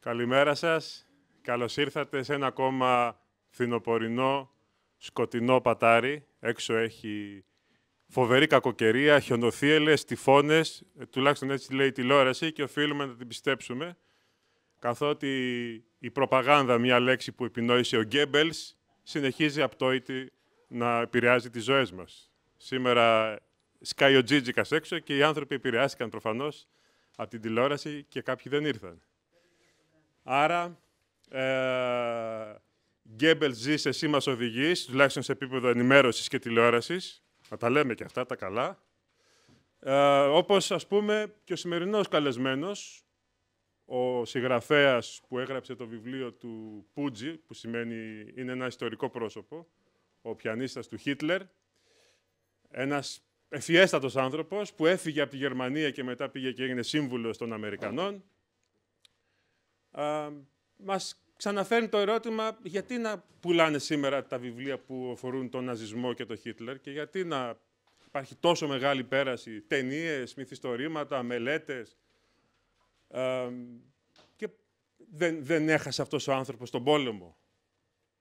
Καλημέρα σας. Καλώς ήρθατε σε ένα ακόμα φθινοπορεινό σκοτεινό πατάρι. Έξω έχει φοβερή κακοκαιρία, χιονοθύελες, τυφώνες, τουλάχιστον έτσι λέει η τηλεόραση και οφείλουμε να την πιστέψουμε, καθότι η προπαγάνδα, μια λέξη που επινόησε ο Γκέμπελς, συνεχίζει απτόητη να επηρεάζει τις ζωές μας. Σήμερα σκάει ο Τζίτζικας έξω και οι άνθρωποι επηρεάστηκαν προφανώς από την τηλεόραση και κάποιοι δεν ήρθαν. Άρα, Γκέμπελς ζεις, εσύ μας οδηγείς, τουλάχιστον σε επίπεδο ενημέρωσης και τηλεόρασης. Να τα λέμε και αυτά τα καλά. Όπως, ας πούμε, και ο σημερινός καλεσμένος, ο συγγραφέας που έγραψε το βιβλίο του Πούτζι, που σημαίνει είναι ένα ιστορικό πρόσωπο, ο πιανίστας του Χίτλερ, ένας ευφιέστατος άνθρωπος που έφυγε από τη Γερμανία και μετά πήγε και έγινε σύμβουλος των Αμερικανών, μας ξαναφέρνει το ερώτημα γιατί να πουλάνε σήμερα τα βιβλία που αφορούν τον ναζισμό και τον Χίτλερ και γιατί να υπάρχει τόσο μεγάλη πέραση, ταινίες, μυθιστορήματα, μελέτες. Και δεν έχασε αυτός ο άνθρωπος τον πόλεμο.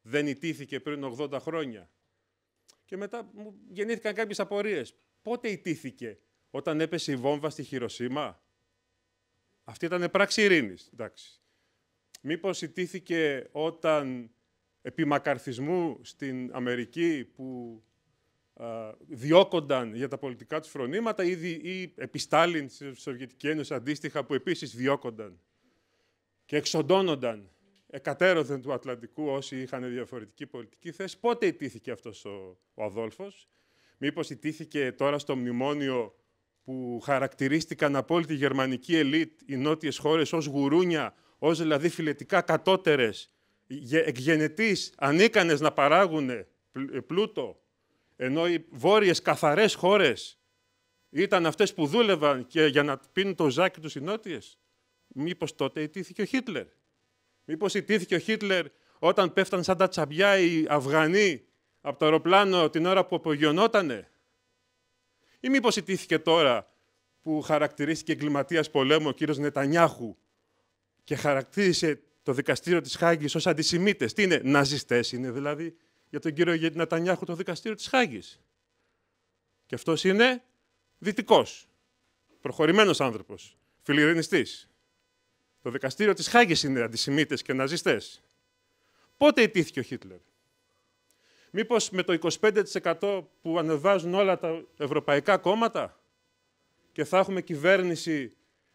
Δεν ιτήθηκε πριν 80 χρόνια. Και μετά μου γεννήθηκαν κάποιες απορίες. Πότε ιτήθηκε, όταν έπεσε η βόμβα στη Χιροσίμα? Αυτή ήταν πράξη ειρήνης, εντάξει. Μήπως ιτήθηκε όταν επί μακαρθισμού στην Αμερική που διώκονταν για τα πολιτικά τους φρονήματα ή επί Στάλιν στη Σοβιετική Ένωση αντίστοιχα που επίσης διώκονταν και εξοντώνονταν εκατέρωθεν του Ατλαντικού όσοι είχαν διαφορετική πολιτική θέση. Πότε ιτήθηκε αυτός ο Αδόλφος? Μήπως ιτήθηκε τώρα στο μνημόνιο που χαρακτηρίστηκαν από όλη τη γερμανική ελίτ οι νότιες χώρες ως γουρούνια, ως δηλαδή φιλετικά κατώτερες, εκγενετής, ανίκανες να παράγουν πλούτο, ενώ οι βόρειες καθαρές χώρες ήταν αυτές που δούλευαν και για να πίνουν το ζάκι τους οι νότιες? Μήπως τότε ιτήθηκε ο Χίτλερ? Μήπως ιτήθηκε ο Χίτλερ όταν πέφταν σαν τα τσαμπιά οι Αφγανοί από το αεροπλάνο την ώρα που απογειωνότανε? Ή μήπως ιτήθηκε τώρα που χαρακτηρίστηκε εγκληματίας πολέμου ο κύριος Νετανιάχου και χαρακτήρισε το δικαστήριο της Χάγης ως αντισημίτες? Τι είναι, ναζιστές είναι δηλαδή για τον κύριο Νετανιάχου το δικαστήριο της Χάγης? Και αυτός είναι δυτικός, προχωρημένος άνθρωπος, φιλιρινιστής. Το δικαστήριο της Χάγης είναι αντισημίτες και ναζιστές. Πότε ιτήθηκε ο Χίτλερ? Μήπως με το 25% που ανεβάζουν όλα τα ευρωπαϊκά κόμματα και θα έχουμε κυβέρνηση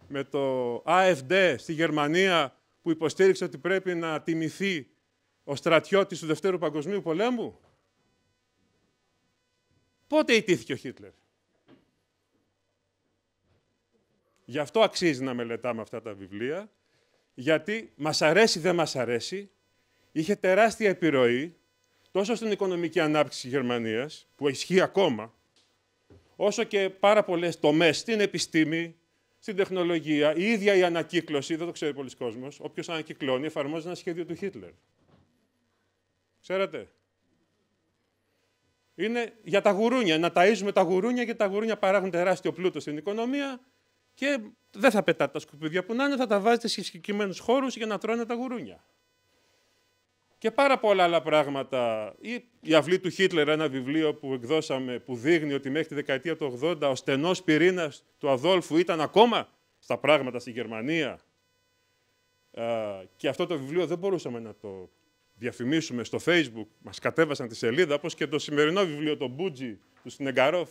με το AfD στη Γερμανία που υποστήριξε ότι πρέπει να τιμηθεί ο στρατιώτης του Δευτέρου Παγκοσμίου Πολέμου? Πότε ιτήθηκε ο Χίτλερ? Γι' αυτό αξίζει να μελετάμε αυτά τα βιβλία, γιατί μας αρέσει δεν μας αρέσει, είχε τεράστια επιρροή τόσο στην οικονομική ανάπτυξη της Γερμανίας, που ισχύει ακόμα, όσο και πάρα πολλές τομές στην επιστήμη, στην τεχνολογία, η ίδια η ανακύκλωση, δεν το ξέρει πολλοί κόσμος, όποιος ανακυκλώνει εφαρμόζει ένα σχέδιο του Χίτλερ. Ξέρετε. Είναι για τα γουρούνια, να ταΐζουμε τα γουρούνια, γιατί τα γουρούνια παράγουν τεράστιο πλούτο στην οικονομία και δεν θα πετάτε τα σκουπίδια που να είναι, θα τα βάζετε σε συγκεκριμένους χώρους για να τρώνε τα γουρούνια. Και πάρα πολλά άλλα πράγματα. Η αυλή του Χίτλερ, ένα βιβλίο που εκδώσαμε, που δείχνει ότι μέχρι τη δεκαετία του 80 ο στενός πυρήνας του Αδόλφου ήταν ακόμα στα πράγματα στη Γερμανία. Και αυτό το βιβλίο δεν μπορούσαμε να το διαφημίσουμε στο Facebook. Μας κατέβασαν τη σελίδα, όπως και το σημερινό βιβλίο, το Μπούτζι, του Σνεγκαρόφ.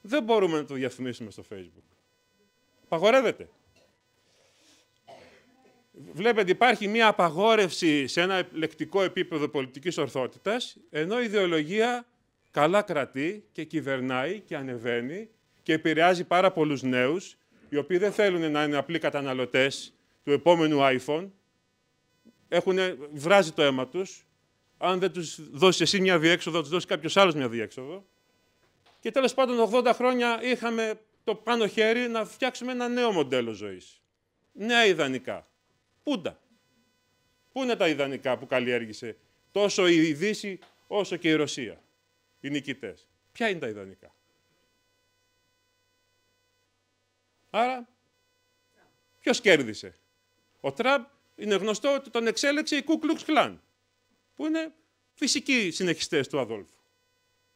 Δεν μπορούμε να το διαφημίσουμε στο Facebook. Απαγορεύεται. Βλέπετε, υπάρχει μία απαγόρευση σε ένα λεκτικό επίπεδο πολιτικής ορθότητας, ενώ η ιδεολογία καλά κρατεί και κυβερνάει και ανεβαίνει και επηρεάζει πάρα πολλούς νέους, οι οποίοι δεν θέλουν να είναι απλοί καταναλωτές του επόμενου iPhone, βράζει το αίμα τους, αν δεν τους δώσεις εσύ μια διέξοδο, τους δώσει κάποιος άλλος μια διέξοδο. Και τέλος πάντων, 80 χρόνια είχαμε το πάνω χέρι να φτιάξουμε ένα νέο μοντέλο ζωής. Νέα ιδανικά. Πού είναι τα ιδανικά που καλλιέργησε τόσο η Δύση όσο και η Ρωσία, οι νικητές? Ποια είναι τα ιδανικά? Άρα, ποιος κέρδισε? Ο Τραμπ Είναι γνωστό ότι τον εξέλεξε η Κου Κλουξ Κλάν, που είναι φυσικοί συνεχιστές του Αδόλφου.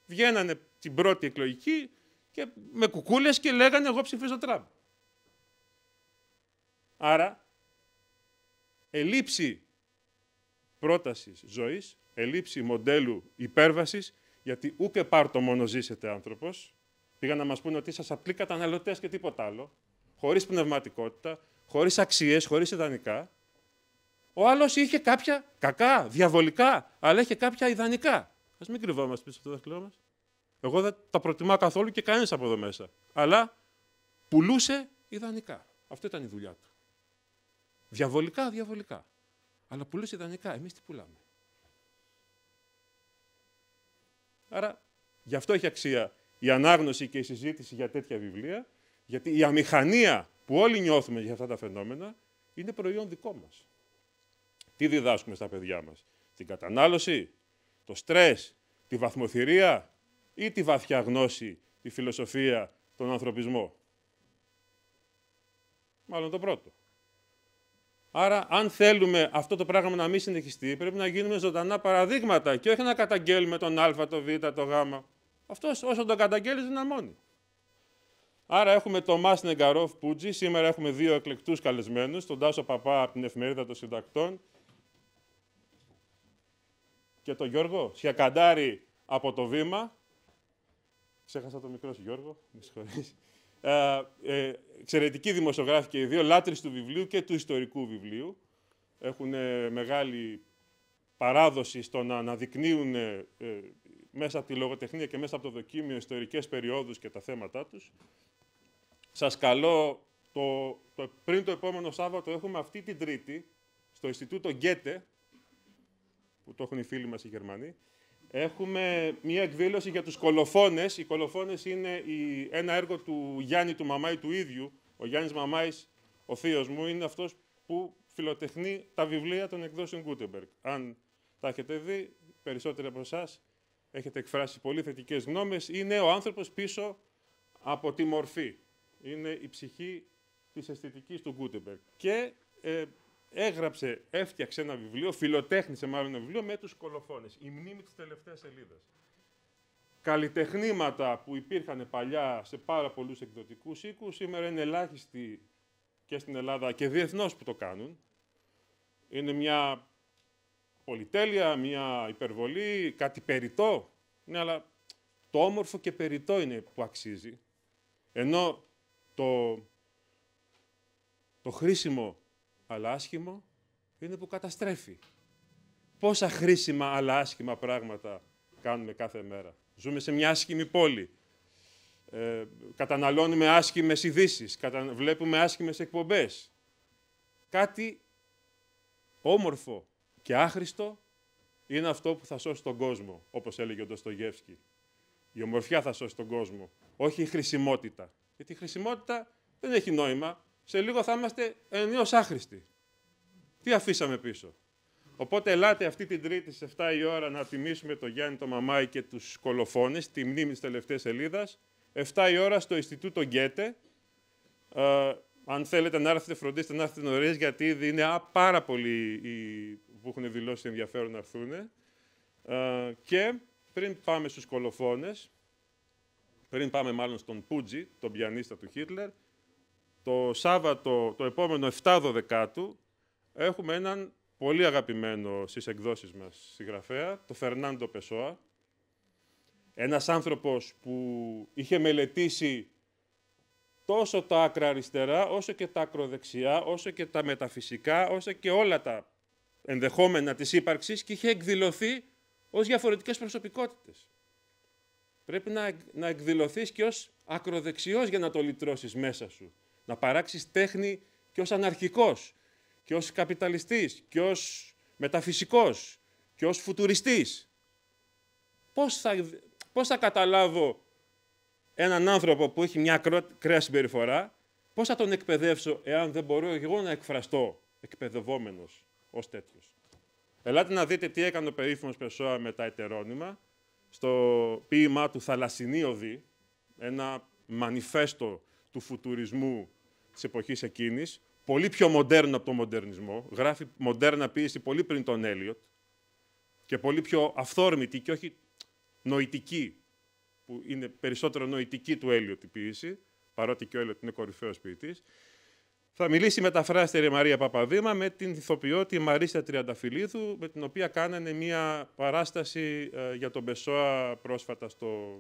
Βγαίνανε την πρώτη εκλογική και με κουκούλες και λέγανε εγώ ψηφίζω Τραμπ. Άρα, ελήψη πρότασης ζωής, ελήψη μοντέλου υπέρβασης, γιατί ούκε πάρτο μόνο ζήσετε άνθρωπος, πήγαν να μας πούνε ότι είσαστε απλοί καταναλωτές και τίποτα άλλο, χωρίς πνευματικότητα, χωρίς αξίες, χωρίς ιδανικά. Ο άλλος είχε κάποια κακά, διαβολικά, αλλά είχε κάποια ιδανικά. Ας μην κρυβόμαστε πίσω από το δάχτυλό μας. Εγώ δεν τα προτιμάω καθόλου και κανένας από εδώ μέσα. Αλλά πουλούσε ιδανικά. Αυτό ήταν η δουλειά του. Διαβολικά, διαβολικά. Αλλά πουλούσε ιδανικά. Εμείς τι πουλάμε. Άρα, γι' αυτό έχει αξία η ανάγνωση και η συζήτηση για τέτοια βιβλία, γιατί η αμηχανία που όλοι νιώθουμε για αυτά τα φαινόμενα είναι προϊόν δικό μας. Τι διδάσκουμε στα παιδιά μας? Την κατανάλωση, το στρες, τη βαθμοθυρία ή τη βαθιά γνώση, τη φιλοσοφία, τον ανθρωπισμό? Μάλλον το πρώτο. Άρα, αν θέλουμε αυτό το πράγμα να μην συνεχιστεί, πρέπει να γίνουμε ζωντανά παραδείγματα και όχι να καταγγέλουμε τον Α, το Β, το Γ. Αυτός όσο τον καταγγέλεις δυναμώνει. Άρα έχουμε τον Μάς Νεγκαρόφ Πούτζη. Σήμερα έχουμε 2 εκλεκτούς καλεσμένους, τον Τάσο Παπά από την Εφημερίδα των Συντακτών και τον Γιώργο Σιακαντάρη από το Βήμα. Ξέχασα το μικρό σου Γιώργο, με συγχωρείς. Εξαιρετικοί δημοσιογράφοι και οι δύο, λάτρεις του βιβλίου και του ιστορικού βιβλίου. Έχουν μεγάλη παράδοση στο να αναδεικνύουν μέσα από τη λογοτεχνία και μέσα από το δοκίμιο ιστορικές περιόδους και τα θέματα τους. Σας καλώ, πριν το επόμενο Σάββατο έχουμε αυτή την Τρίτη, στο Ινστιτούτο Γκέτε, που το έχουν οι φίλοι μας οι Γερμανοί, έχουμε μία εκδήλωση για τους κολοφόνες. Οι κολοφόνες είναι ένα έργο του Γιάννη του Μαμάη του ίδιου. Ο Γιάννης Μαμάης, ο θείος μου, είναι αυτός που φιλοτεχνεί τα βιβλία των εκδόσεων Gutenberg. Αν τα έχετε δει, περισσότεροι από εσάς έχετε εκφράσει πολύ θετικές γνώμες. Είναι ο άνθρωπος πίσω από τη μορφή. Είναι η ψυχή της αισθητικής του Gutenberg. Και έφτιαξε ένα βιβλίο, φιλοτέχνησε μάλλον ένα βιβλίο με τους κολοφόνες. Η μνήμη της τελευταίας σελίδας. Καλλιτεχνήματα που υπήρχαν παλιά σε πάρα πολλούς εκδοτικούς οίκους, σήμερα είναι ελάχιστοι και στην Ελλάδα και διεθνώς που το κάνουν. Είναι μια πολυτέλεια, μια υπερβολή, κάτι περιττό. Ναι, αλλά το όμορφο και περιττό είναι που αξίζει. Ενώ το χρήσιμο αλλά άσχημο είναι που καταστρέφει. Πόσα χρήσιμα αλλά άσχημα πράγματα κάνουμε κάθε μέρα. Ζούμε σε μια άσχημη πόλη. Καταναλώνουμε άσχημες ειδήσεις. Βλέπουμε άσχημες εκπομπές. Κάτι όμορφο και άχρηστο είναι αυτό που θα σώσει τον κόσμο, όπως έλεγε ο Ντοστογεύσκι. Η ομορφιά θα σώσει τον κόσμο, όχι η χρησιμότητα. Γιατί η χρησιμότητα δεν έχει νόημα. Σε λίγο θα είμαστε ενίως άχρηστοι. Τι αφήσαμε πίσω? Οπότε ελάτε αυτή την Τρίτη στις 7 η ώρα να τιμήσουμε τον Γιάννη τον Μαμάη και τους κολοφόνες, τη μνήμη της τελευταίας σελίδας. 7 η ώρα στο Ινστιτούτο Γκέτε. Αν θέλετε να έρθετε, φροντίστε να έρθετε νωρίς, γιατί ήδη είναι πάρα πολλοί που έχουν δηλώσει ενδιαφέρον να έρθουν. Και πριν πάμε στους κολοφόνες, πριν πάμε μάλλον στον Πούτζη, τον πιανίστα του Χίτλερ, το Σάββατο, το επόμενο 7/12, έχουμε έναν πολύ αγαπημένο στις εκδόσεις μας συγγραφέα, τον Φερνάντο Πεσόα. Ένας άνθρωπος που είχε μελετήσει τόσο τα άκρα αριστερά, όσο και τα ακροδεξιά, όσο και τα μεταφυσικά, όσο και όλα τα ενδεχόμενα της ύπαρξης και είχε εκδηλωθεί ως διαφορετικές προσωπικότητες. Πρέπει να εκδηλωθείς και ως ακροδεξιός για να το λυτρώσεις μέσα σου. Να παράξεις τέχνη και ως αναρχικός, και ως καπιταλιστής, και ως μεταφυσικός, και ως φουτουριστής. Πώς θα καταλάβω έναν άνθρωπο που έχει μια ακραία συμπεριφορά, πώς θα τον εκπαιδεύσω εάν δεν μπορώ εγώ να εκφραστώ εκπαιδευόμενος ως τέτοιος? Ελάτε να δείτε τι έκανε ο περίφημος Πεσόα με τα ετερόνυμα, στο ποίημά του «Θαλασσινή οδή», ένα μανιφέστο του φουτουρισμού της εποχής εκείνης, πολύ πιο μοντέρνο από τον μοντερνισμό, γράφει μοντέρνα ποίηση πολύ πριν τον Έλιοτ και πολύ πιο αυθόρμητη και όχι νοητική, που είναι περισσότερο νοητική του Έλιοτ η ποίηση, παρότι και ο Έλιοτ είναι κορυφαίος ποιητής. Θα μιλήσει η μεταφράστερη Μαρία Παπαδήμα με την ηθοποιό τη Μαρίσια Τριανταφυλλίδου, με την οποία κάνανε μία παράσταση για τον Πεσσόα πρόσφατα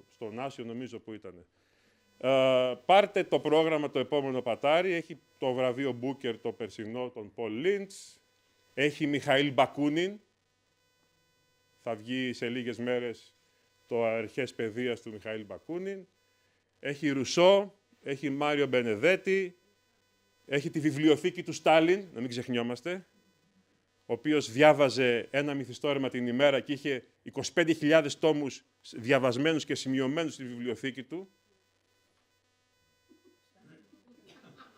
στον Άσιο, νομίζω που ήταν. Πάρτε το πρόγραμμα το επόμενο πατάρι. Έχει το βραβείο Μπούκερ το περσινό, τον Πολ Λίντς. Έχει Μιχαήλ Μπακούνιν. Θα βγει σε λίγες μέρες το Αρχές Παιδείας του Μιχαήλ Μπακούνιν. Έχει Ρουσό. Έχει Μάριο Μπενεδέτη. Έχει τη βιβλιοθήκη του Στάλιν, να μην ξεχνιόμαστε, ο οποίος διάβαζε ένα μυθιστόρημα την ημέρα και είχε 25.000 τόμους διαβασμένους και σημειωμένους στη βιβλιοθήκη του.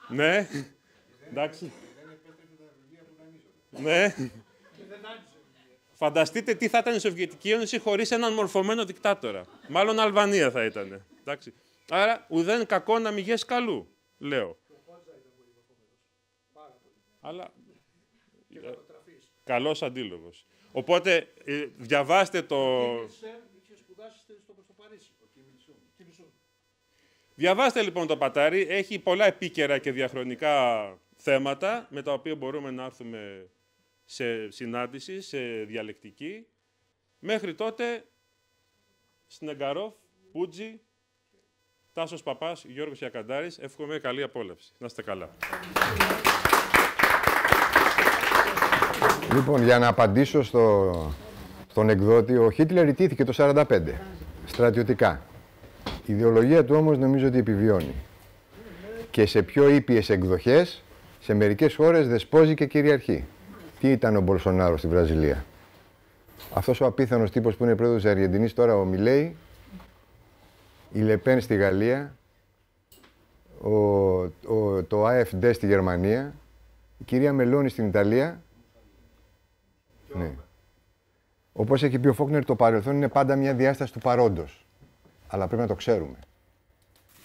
Ναι, εντάξει. Ναι. Φανταστείτε τι θα ήταν η Σοβιετική Ένωση χωρίς έναν μορφωμένο δικτάτορα. Μάλλον Αλβανία θα ήταν. Εντάξει. Άρα, ουδέν κακό να μηγές καλού, λέω. Αλλά καλός αντίλογος. Οπότε, διαβάστε το... Διαβάστε λοιπόν το πατάρι. Έχει πολλά επίκαιρα και διαχρονικά θέματα, με τα οποία μπορούμε να έρθουμε σε συνάντηση, σε διαλεκτική. Μέχρι τότε, Σνεγκαρόφ, Πούτζι, Τάσος Παπάς, Γιώργος Ιακαντάρης. Εύχομαι καλή απόλαυση. Να είστε καλά. Λοιπόν, για να απαντήσω στον εκδότη, ο Χίτλερ ιτήθηκε το 1945, στρατιωτικά. Η ιδεολογία του όμως νομίζω ότι επιβιώνει. Και σε πιο ήπιες εκδοχές, σε μερικές χώρες δεσπόζει και κυριαρχεί. Τι ήταν ο Μπολσονάρο στη Βραζιλία? Αυτός ο απίθανος τύπος που είναι πρόεδρος της Αργεντινής τώρα, ο Μιλέι, η Λεπέν στη Γαλλία, το AfD στη Γερμανία, η κυρία Μελώνη στην Ιταλία. Ναι. Όπως έχει πει ο Φόκνερ, το παρελθόν είναι πάντα μια διάσταση του παρόντος. Αλλά πρέπει να το ξέρουμε,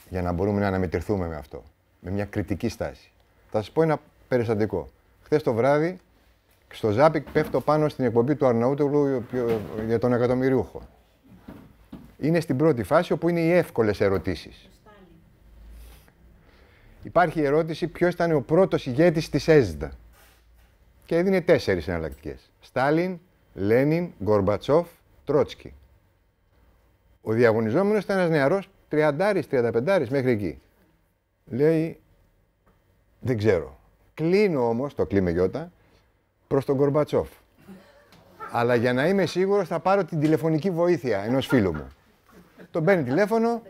για να μπορούμε να αναμετρηθούμε με αυτό, με μια κριτική στάση. Θα σας πω ένα περιστατικό. Χθες το βράδυ, στο Ζάπικ πέφτω πάνω στην εκπομπή του Αρναούτογλου για τον εκατομμυριούχο. Είναι στην πρώτη φάση, όπου είναι οι εύκολες ερωτήσεις. Υπάρχει η ερώτηση ποιος ήταν ο πρώτος ηγέτης της ΕΣΔΑ. Και έδινε 4 εναλλακτικές. Στάλιν, Λένιν, Γκορμπατσόφ, Τρότσκι. Ο διαγωνιζόμενος ήταν ένας νεαρός 30, 35 μέχρι εκεί. Λέει, δεν ξέρω. Κλείνω όμως, το κλείμε γιώτα, προς τον Γκορμπατσόφ. Αλλά για να είμαι σίγουρος θα πάρω την τηλεφωνική βοήθεια ενός φίλου μου. Τον παίρνει τηλέφωνο,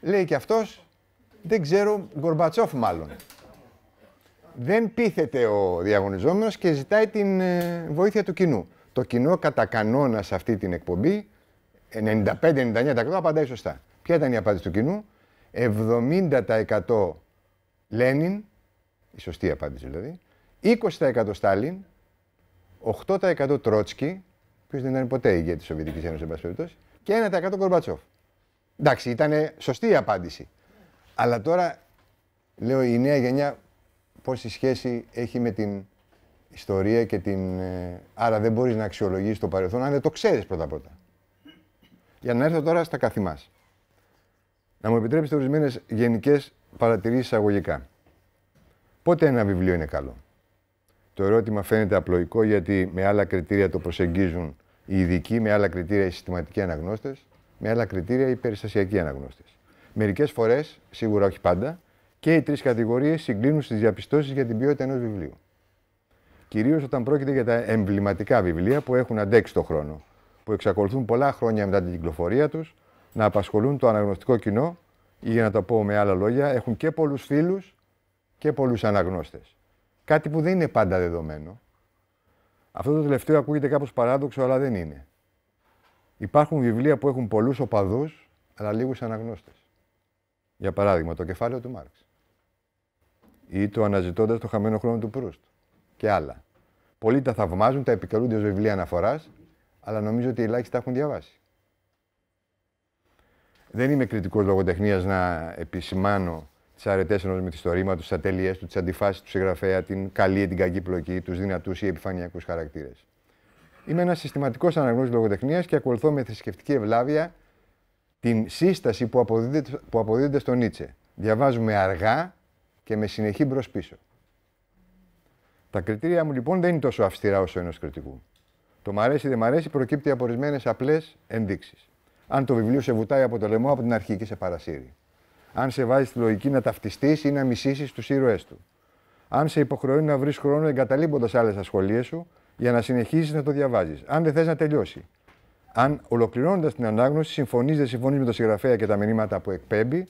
λέει και αυτός, δεν ξέρω, Γκορμπατσόφ μάλλον. Δεν πείθεται ο διαγωνιζόμενος και ζητάει την βοήθεια του κοινού. Το κοινό κατά κανόνα σε αυτή την εκπομπή, 95-99% απαντάει σωστά. Ποια ήταν η απάντηση του κοινού? 70% Λένιν, η σωστή απάντηση δηλαδή, 20% Στάλιν, 8% Τρότσκι, ποιος δεν ήταν ποτέ ηγέτης της Σοβιετικής Ένωσης, εν πάση περιπτώσει, και 1% Γκορμπατσόφ. Εντάξει, ήταν σωστή η απάντηση. Αλλά τώρα, λέω, η νέα γενιά πόση σχέση έχει με την ιστορία και την... Άρα δεν μπορείς να αξιολογήσεις το παρελθόν, αν δεν το ξέρεις πρώτα-πρώτα. Για να έρθω τώρα στα καθημάς. Να μου επιτρέψετε ορισμένες γενικές παρατηρήσεις εισαγωγικά. Πότε ένα βιβλίο είναι καλό? Το ερώτημα φαίνεται απλοϊκό, γιατί με άλλα κριτήρια το προσεγγίζουν οι ειδικοί, με άλλα κριτήρια οι συστηματικοί αναγνώστες, με άλλα κριτήρια οι περιστασιακοί αναγνώστες. Μερικές φορές, σίγουρα όχι πάντα, και οι τρεις κατηγορίες συγκλίνουν στις διαπιστώσεις για την ποιότητα ενός βιβλίου. Κυρίως όταν πρόκειται για τα εμβληματικά βιβλία που έχουν αντέξει τον χρόνο, που εξακολουθούν πολλά χρόνια μετά την κυκλοφορία τους να απασχολούν το αναγνωστικό κοινό, ή για να το πω με άλλα λόγια, έχουν και πολλούς φίλους και πολλούς αναγνώστες. Κάτι που δεν είναι πάντα δεδομένο. Αυτό το τελευταίο ακούγεται κάπως παράδοξο, αλλά δεν είναι. Υπάρχουν βιβλία που έχουν πολλούς οπαδούς, αλλά λίγους αναγνώστες. Για παράδειγμα, το κεφάλαιο του Μάρξ. Ή το Αναζητώντας το χαμένο χρόνο του Προύστ. Και άλλα. Πολλοί τα θαυμάζουν, τα επικαλούνται ως βιβλία αναφοράς, αλλά νομίζω ότι ελάχιστοι τα έχουν διαβάσει. Δεν είμαι κριτικός λογοτεχνίας να επισημάνω τις αρετές ενός μυθιστορήματος, τις ατέλειές του, τις αντιφάσεις του συγγραφέα, την καλή ή την κακή πλοκή, τους δυνατούς ή επιφανειακούς χαρακτήρες. Είμαι ένας συστηματικός αναγνώστης λογοτεχνίας και ακολουθώ με θρησκευτική ευλάβεια την σύσταση που αποδίδεται στο Νίτσε. Διαβάζουμε αργά και με συνεχή μπρος-πίσω. Τα κριτήρια μου λοιπόν δεν είναι τόσο αυστηρά όσο ενός κριτικού. Το μ' αρέσει ή δεν μ' αρέσει προκύπτει από ορισμένες απλές ενδείξεις. Αν το βιβλίο σε βουτάει από το λαιμό από την αρχή και σε παρασύρει. Αν σε βάζει στη λογική να ταυτιστείς ή να μισήσεις τους ήρωές του. Αν σε υποχρεώνει να βρεις χρόνο εγκαταλείποντας άλλες ασχολίες σου για να συνεχίσεις να το διαβάζεις. Αν δεν θες να τελειώσει. Αν ολοκληρώνοντας την ανάγνωση συμφωνείς, δεν συμφωνείς με τον συγγραφέα και τα μηνύματα που εκπέμπει,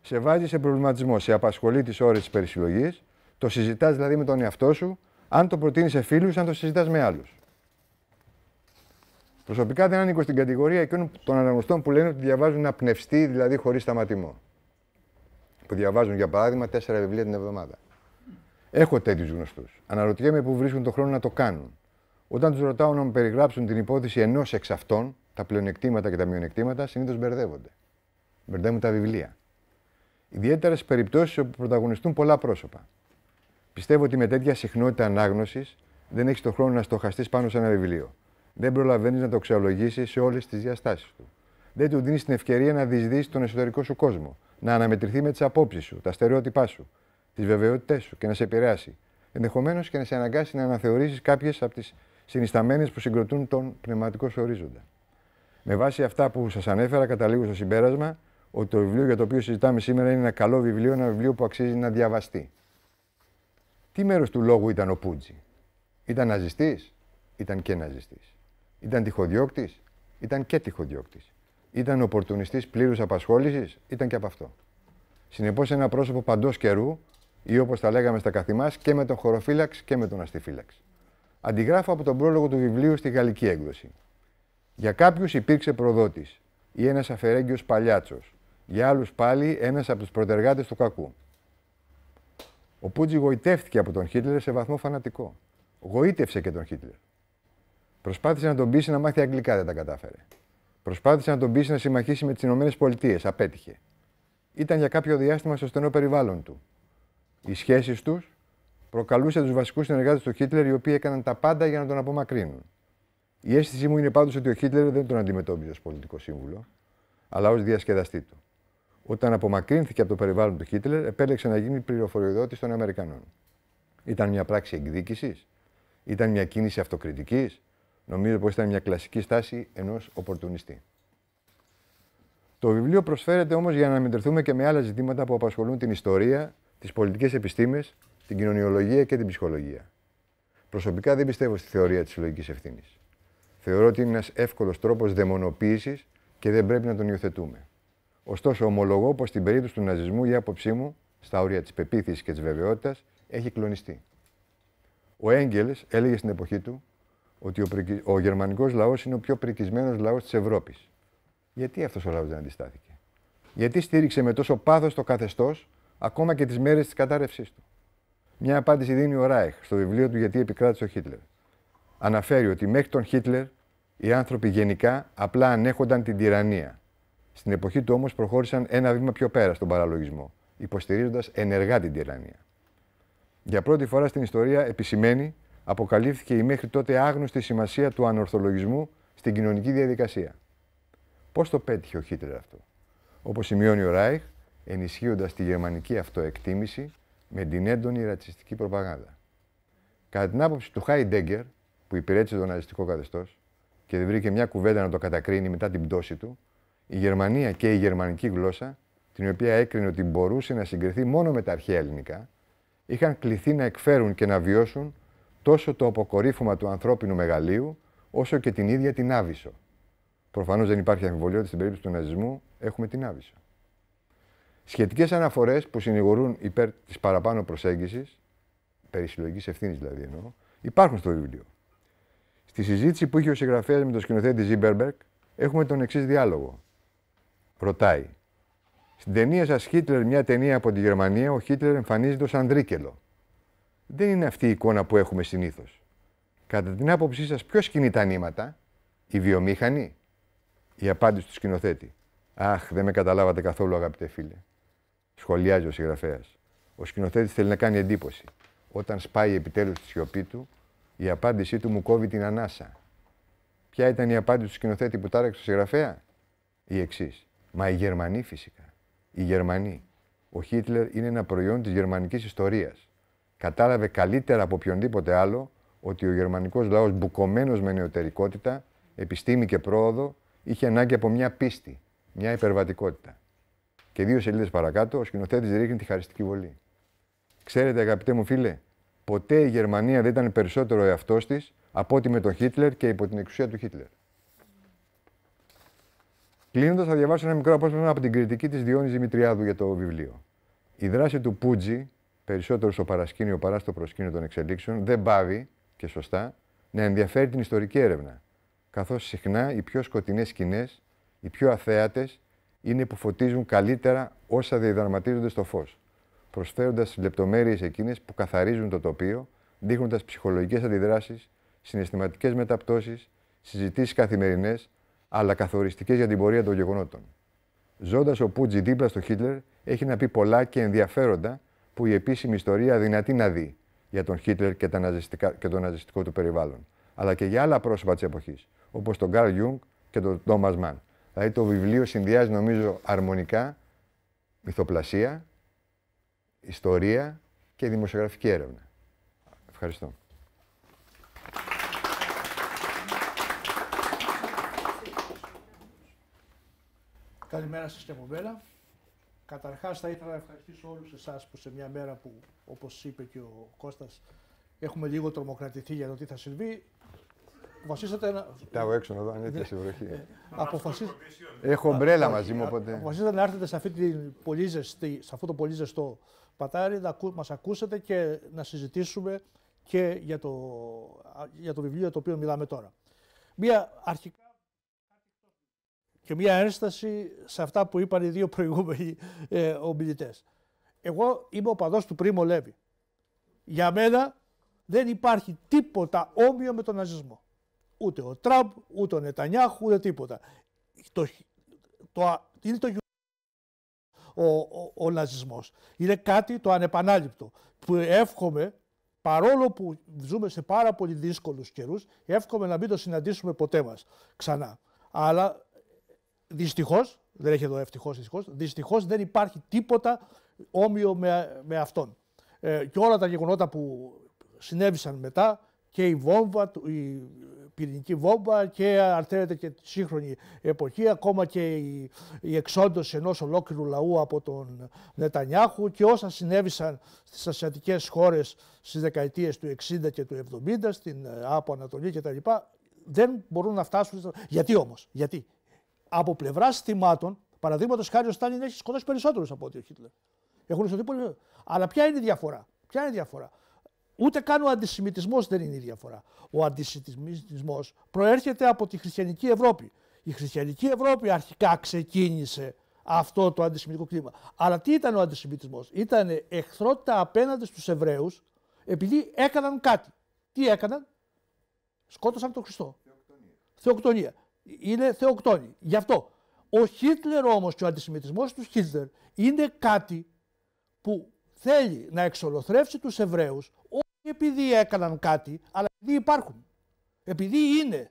σε βάζει σε προβληματισμό, σε απασχολεί τις ώρες της περισυλλογής, το συζητάς δηλαδή με τον εαυτό σου, αν το προτείνεις σε φίλους, αν το συζητάς με άλλους. Προσωπικά δεν ανήκω στην κατηγορία εκείνων των αναγνωστών που λένε ότι διαβάζουν απνευστή, δηλαδή χωρίς σταματημό. Που διαβάζουν, για παράδειγμα, 4 βιβλία την εβδομάδα. Έχω τέτοιους γνωστούς. Αναρωτιέμαι πού βρίσκουν τον χρόνο να το κάνουν. Όταν τους ρωτάω να μου περιγράψουν την υπόθεση ενός εξ αυτών, τα πλεονεκτήματα και τα μειονεκτήματα, συνήθως μπερδεύονται. Μπερδεύουν τα βιβλία. Ιδιαίτερα στις περιπτώσεις όπου πρωταγωνιστούν πολλά πρόσωπα. Πιστεύω ότι με τέτοια συχνότητα ανάγνωσης δεν έχεις τον χρόνο να στοχαστείς πάνω σε ένα βιβλίο. Δεν προλαβαίνεις να το αξιολογήσεις σε όλες τις διαστάσεις του. Δεν του δίνεις την ευκαιρία να διεισδύσεις τον εσωτερικό σου κόσμο, να αναμετρηθεί με τις απόψεις σου, τα στερεότυπά σου, τις βεβαιότητές σου και να σε επηρεάσει. Ενδεχομένως και να σε αναγκάσει να αναθεωρήσεις κάποιες από τις συνισταμένες που συγκροτούν τον πνευματικό σου ορίζοντα. Με βάση αυτά που σας ανέφερα, καταλήγω στο συμπέρασμα ότι το βιβλίο για το οποίο συζητάμε σήμερα είναι ένα καλό βιβλίο, ένα βιβλίο που αξίζει να διαβαστεί. Τι μέρος του λόγου ήταν ο Πούτζι? Ήταν ναζιστής? Ήταν και ναζιστής. Ήταν τυχοδιώκτης? Ήταν και τυχοδιώκτης. Ήταν οπορτουνιστής πλήρους απασχόλησης? Ήταν και από αυτό. Συνεπώς ένα πρόσωπο παντός καιρού ή όπως τα λέγαμε στα καθημάς και με τον χωροφύλαξ και με τον αστιφύλαξ. Αντιγράφω από τον πρόλογο του βιβλίου στη γαλλική έκδοση. Για κάποιους υπήρξε προδότης ή ένας αφαιρέγγιος παλιάτσος. Για άλλους πάλι ένας από τους προτεργάτες του κακού. Ο Πούτζι γοητεύτηκε από τον Χίτλερ σε βαθμό φανατικό. Γοήτευσε και τον Χίτλερ. Προσπάθησε να τον πείσει να μάθει αγγλικά, δεν τα κατάφερε. Προσπάθησε να τον πείσει να συμμαχίσει με τις ΗΠΑ, απέτυχε. Ήταν για κάποιο διάστημα στο στενό περιβάλλον του. Οι σχέσεις τους προκαλούσαν τους βασικούς συνεργάτες του Χίτλερ, οι οποίοι έκαναν τα πάντα για να τον απομακρύνουν. Η αίσθησή μου είναι πάντως ότι ο Χίτλερ δεν τον αντιμετώπιζε ως πολιτικό σύμβουλο, αλλά ως διασκεδαστή του. Όταν απομακρύνθηκε από το περιβάλλον του Χίτλερ, επέλεξε να γίνει πληροφοριοδότης των Αμερικανών. Ήταν μια πράξη εκδίκησης? Ήταν μια κίνηση αυτοκριτικής? Νομίζω πως ήταν μια κλασική στάση ενός οπορτουνιστή. Το βιβλίο προσφέρεται όμως για να αναμετρηθούμε και με άλλα ζητήματα που απασχολούν την ιστορία, τις πολιτικές επιστήμες, την κοινωνιολογία και την ψυχολογία. Προσωπικά δεν πιστεύω στη θεωρία της συλλογικής ευθύνης. Θεωρώ ότι είναι ένας εύκολος τρόπος δαιμονοποίησης και δεν πρέπει να τον υιοθετούμε. Ωστόσο, ομολογώ πως στην περίπτωση του ναζισμού η άποψή μου, στα όρια της πεποίθησης και της βεβαιότητας, έχει κλονιστεί. Ο Έγγελς έλεγε στην εποχή του ότι ο γερμανικός λαός είναι ο πιο πρικισμένος λαός της Ευρώπης. Γιατί αυτός ο λαός δεν αντιστάθηκε? Γιατί στήριξε με τόσο πάθος το καθεστώς, ακόμα και τις μέρες της κατάρρευσής του? Μια απάντηση δίνει ο Ράιχ στο βιβλίο του «Γιατί επικράτησε ο Χίτλερ». Αναφέρει ότι μέχρι τον Χίτλερ οι άνθρωποι γενικά απλά ανέχονταν την τυραννία. Στην εποχή του όμως προχώρησαν ένα βήμα πιο πέρα στον παραλογισμό, υποστηρίζοντας ενεργά την τυραννία. Για πρώτη φορά στην ιστορία, επισημαίνει, αποκαλύφθηκε η μέχρι τότε άγνωστη σημασία του ανορθολογισμού στην κοινωνική διαδικασία. Πώς το πέτυχε ο Χίτλερ αυτό? Όπως σημειώνει ο Ράιχ, ενισχύοντας τη γερμανική αυτοεκτίμηση με την έντονη ρατσιστική προπαγάνδα. Κατά την άποψη του Χάιντεγκερ, που υπηρέτησε το ναζιστικό καθεστώς και δεν βρήκε μια κουβέντα να το κατακρίνει μετά την πτώση του, η Γερμανία και η γερμανική γλώσσα, την οποία έκρινε ότι μπορούσε να συγκριθεί μόνο με τα αρχαία ελληνικά, είχαν κληθεί να εκφέρουν και να βιώσουν τόσο το αποκορύφωμα του ανθρώπινου μεγαλείου, όσο και την ίδια την Άβυσσο. Προφανώς δεν υπάρχει αμφιβολία ότι στην περίπτωση του ναζισμού έχουμε την Άβυσσο. Σχετικές αναφορές που συνηγορούν υπέρ της παραπάνω προσέγγισης, περί συλλογικής ευθύνης δηλαδή εννοώ, υπάρχουν στο βιβλίο. Στη συζήτηση που είχε ο συγγραφέας με τον σκηνοθέτη Ζίμπερμπεργκ, έχουμε τον εξής διάλογο. Ρωτάει: στην ταινία σας Χίτλερ, μια ταινία από τη Γερμανία, ο Χίτλερ εμφανίζεται ως ανδρίκελο. Δεν είναι αυτή η εικόνα που έχουμε συνήθως. Κατά την άποψή σας, ποιος κινεί τα νήματα, οι βιομήχανοι? Η απάντηση του σκηνοθέτη: αχ, δεν με καταλάβατε καθόλου, αγαπητέ φίλε. σχολιάζει ο συγγραφέας. Ο σκηνοθέτης θέλει να κάνει εντύπωση. Όταν σπάει επιτέλους τη σιωπή του, η απάντησή του μου κόβει την ανάσα. Ποια ήταν η απάντηση του σκηνοθέτη που τάραξε στο συγγραφέα? Η εξής. Μα οι Γερμανοί φυσικά. Οι Γερμανοί. Ο Χίτλερ είναι ένα προϊόν της γερμανικής ιστορίας. Κατάλαβε καλύτερα από οποιονδήποτε άλλο ότι ο γερμανικός λαός, μπουκωμένος με νεωτερικότητα, επιστήμη και πρόοδο, είχε ανάγκη από μια πίστη, μια υπερβατικότητα. Και 2 σελίδες παρακάτω, ο σκηνοθέτης ρίχνει τη χαριστική βολή. Ξέρετε, αγαπητέ μου φίλε, ποτέ η Γερμανία δεν ήταν περισσότερο ο εαυτός της από ότι με τον Χίτλερ και υπό την εξουσία του Χίτλερ. Κλείνοντας, θα διαβάσω ένα μικρό απόσπασμα από την κριτική της Διόνυσης Δημητριάδου για το βιβλίο. Η δράση του Πούτζη, περισσότερο στο παρασκήνιο παρά στο προσκήνιο των εξελίξεων, δεν πάβει, και σωστά, να ενδιαφέρει την ιστορική έρευνα. Καθώς συχνά οι πιο σκοτεινές σκηνές, οι πιο αθέατες, είναι που φωτίζουν καλύτερα όσα διαδραματίζονται στο φως, προσφέροντας τις λεπτομέρειες εκείνες που καθαρίζουν το τοπίο, δείχνοντας ψυχολογικές αντιδράσεις, συναισθηματικές μεταπτώσεις, συζητήσεις καθημερινές, αλλά καθοριστικές για την πορεία των γεγονότων. Ζώντας ο Πούτζι δίπλα στο Χίτλερ, έχει να πει πολλά και ενδιαφέροντα που η επίσημη ιστορία αδυνατεί να δει για τον Χίτλερ και το ναζιστικό του περιβάλλον, αλλά και για άλλα πρόσωπα της εποχής, όπως τον Καρλ Γιούγκ και τον Τόμας Μαν. Δηλαδή το βιβλίο συνδυάζει, νομίζω, αρμονικά μυθοπλασία, ιστορία και δημοσιογραφική έρευνα. Ευχαριστώ. Καλημέρα σας και από μένα. Καταρχάς θα ήθελα να ευχαριστήσω όλους εσάς που σε μια μέρα που, όπως είπε και ο Κώστας, έχουμε λίγο τρομοκρατηθεί για το τι θα συμβεί. Αποφασίσατε να... Κοιτάω έξω να δω αν έπιασε βροχή. Έχω ομπρέλα μαζί μου, οπότε... Αποφασίσατε να έρθετε σε, σε αυτό το πολύ ζεστό πατάρι, να μας ακούσετε και να συζητήσουμε και για το βιβλίο το οποίο μιλάμε τώρα. Μία αρχικά και μία ένσταση σε αυτά που είπαν οι 2 προηγούμενοι ομιλητές. Εγώ είμαι οπαδός του Πρίμο Λέβη. Για μένα δεν υπάρχει τίποτα όμοιο με τον ναζισμό. Ούτε ο Τραμπ, ούτε ο Νετανιάχου, ούτε τίποτα. Είναι ο ναζισμός. Είναι κάτι το ανεπανάληπτο που εύχομαι, παρόλο που ζούμε σε πάρα πολύ δύσκολους καιρούς, εύχομαι να μην το συναντήσουμε ποτέ μας ξανά. Αλλά δυστυχώς, δεν έχει εδώ ευτυχώς, δυστυχώς δεν υπάρχει τίποτα όμοιο με αυτόν. Και όλα τα γεγονότα που συνέβησαν μετά, και η βόμβα, η πυρηνική βόμβα, και αν θέλετε και τη σύγχρονη εποχή, ακόμα και η εξόντωση ενός ολόκληρου λαού από τον Νετανιάχου και όσα συνέβησαν στις ασιατικές χώρες στις δεκαετίες του 60 και του 70, στην Άπο Ανατολή κτλ. Δεν μπορούν να φτάσουν. Γιατί όμως? Γιατί από πλευράς θυμάτων, παραδείγματος χάρη, ο Στάλιν έχει σκοτώσει περισσότερους από ό,τι ο Χίτλερ. Έχουν σκοτώσει πολύ. Αλλά ποια είναι η διαφορά? Ποια είναι η διαφορά? Ούτε καν ο αντισημιτισμός δεν είναι η διαφορά. Ο αντισημιτισμός προέρχεται από τη χριστιανική Ευρώπη. Η χριστιανική Ευρώπη αρχικά ξεκίνησε αυτό το αντισημιτικό κλίμα. Αλλά τι ήταν ο αντισημιτισμός? Ήταν εχθρότητα απέναντι στους Εβραίους επειδή έκαναν κάτι. Τι έκαναν? Σκότωσαν τον Χριστό. Θεοκτονία. Είναι θεοκτόνοι. Γι' αυτό. Ο Χίτλερ όμως και ο αντισημιτισμός του Χίτλερ είναι κάτι που θέλει να εξολοθρεύσει τους Εβραίους, όχι επειδή έκαναν κάτι, αλλά επειδή υπάρχουν. Επειδή είναι.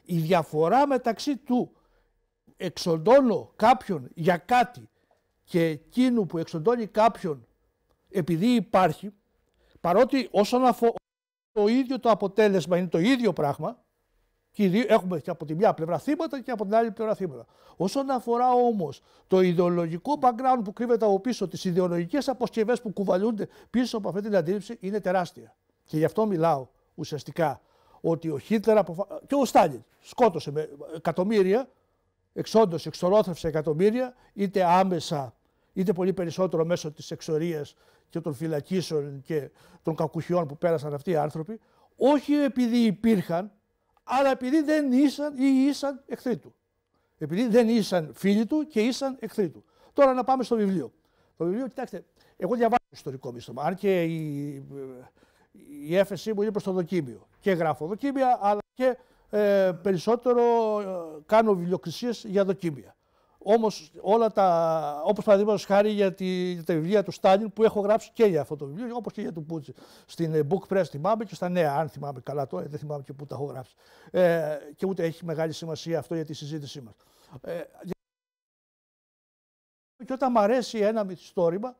Η διαφορά μεταξύ του εξοντώνω κάποιον για κάτι και εκείνου που εξοντώνει κάποιον επειδή υπάρχει, παρότι όσον αφορά το ίδιο το αποτέλεσμα είναι το ίδιο πράγμα, και έχουμε και από τη μια πλευρά θύματα και από την άλλη πλευρά θύματα. Όσον αφορά όμως το ιδεολογικό background που κρύβεται από πίσω, τις ιδεολογικές αποσκευές που κουβαλούνται πίσω από αυτή την αντίληψη, είναι τεράστια. Και γι' αυτό μιλάω ουσιαστικά ότι ο Χίτλερ και ο Στάλιν σκότωσε με εκατομμύρια, εξόντωσε, εξολόθρευσε εκατομμύρια, είτε άμεσα είτε πολύ περισσότερο μέσω της εξορίας και των φυλακίσεων και των κακουχιών που πέρασαν αυτοί οι άνθρωποι, όχι επειδή υπήρχαν, αλλά επειδή δεν ήσαν ή ήσαν εχθροί του. Επειδή δεν ήσαν φίλοι του και ήσαν εχθροί του. Τώρα να πάμε στο βιβλίο. Το βιβλίο, κοιτάξτε, εγώ διαβάζω ιστορικό μίστομα, αν και η έφεση μου είναι προς το δοκίμιο. Και γράφω δοκίμια, αλλά και περισσότερο κάνω βιβλιοκρισίες για δοκίμια. Όμως όλα τα, όπως παραδείγματος χάρη για τα βιβλία του Στάλιν που έχω γράψει και για αυτό το βιβλίο, όπως και για του Πούτζη. Στην Book Press θυμάμαι και στα νέα, αν θυμάμαι καλά τώρα, δεν θυμάμαι και πού τα έχω γράψει. Και ούτε έχει μεγάλη σημασία αυτό για τη συζήτησή μας. Και όταν μου αρέσει ένα μυθιστόρημα,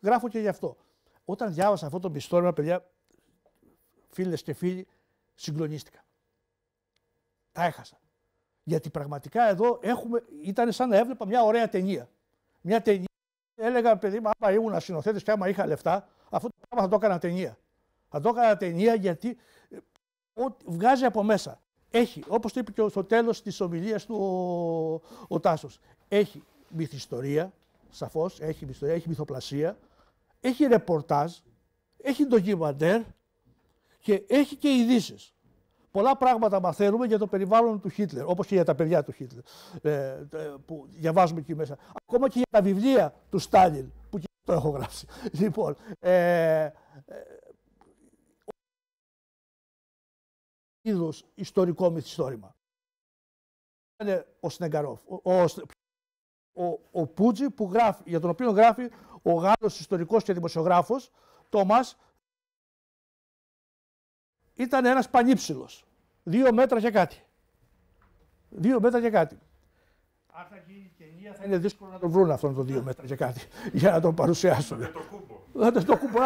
γράφω και γι' αυτό. Όταν διάβασα αυτό το μυθιστόρημα, παιδιά, φίλες και φίλοι, συγκλονίστηκα. Τα έχασα. Γιατί πραγματικά εδώ ήταν σαν να έβλεπα μια ωραία ταινία. Μια ταινία, έλεγα παιδί μου, άμα ήμουν σκηνοθέτης και άμα είχα λεφτά, αυτό το πράγμα θα το έκανα ταινία. Θα το έκανα ταινία γιατί βγάζει από μέσα. Έχει, όπως το είπε και στο τέλος της ομιλίας του ο Τάσος, έχει μυθιστορία, σαφώς, έχει μυθοπλασία, έχει ρεπορτάζ, έχει ντοκιμαντέρ και έχει και ειδήσεις. Πολλά πράγματα μαθαίνουμε για το περιβάλλον του Χίτλερ, όπως και για τα παιδιά του Χίτλερ, που διαβάζουμε εκεί μέσα. Ακόμα και για τα βιβλία του Στάλιν, που και το έχω γράψει. Λοιπόν, είδος ιστορικό μυθιστόρημα. Είναι ο Σνεγκαρόφ, ο Πούτζη, που γράφει, για τον οποίο γράφει ο Γάλλος ιστορικός και δημοσιογράφος Τόμας. Ήταν ένας πανύψηλος, 2 μέτρα και κάτι. 2 μέτρα και κάτι. Αν θα γίνει ταινία θα είναι δύσκολο να τον βρουν αυτόν τον 2 μέτρα και κάτι για να τον παρουσιάσουν. Το κούμπο.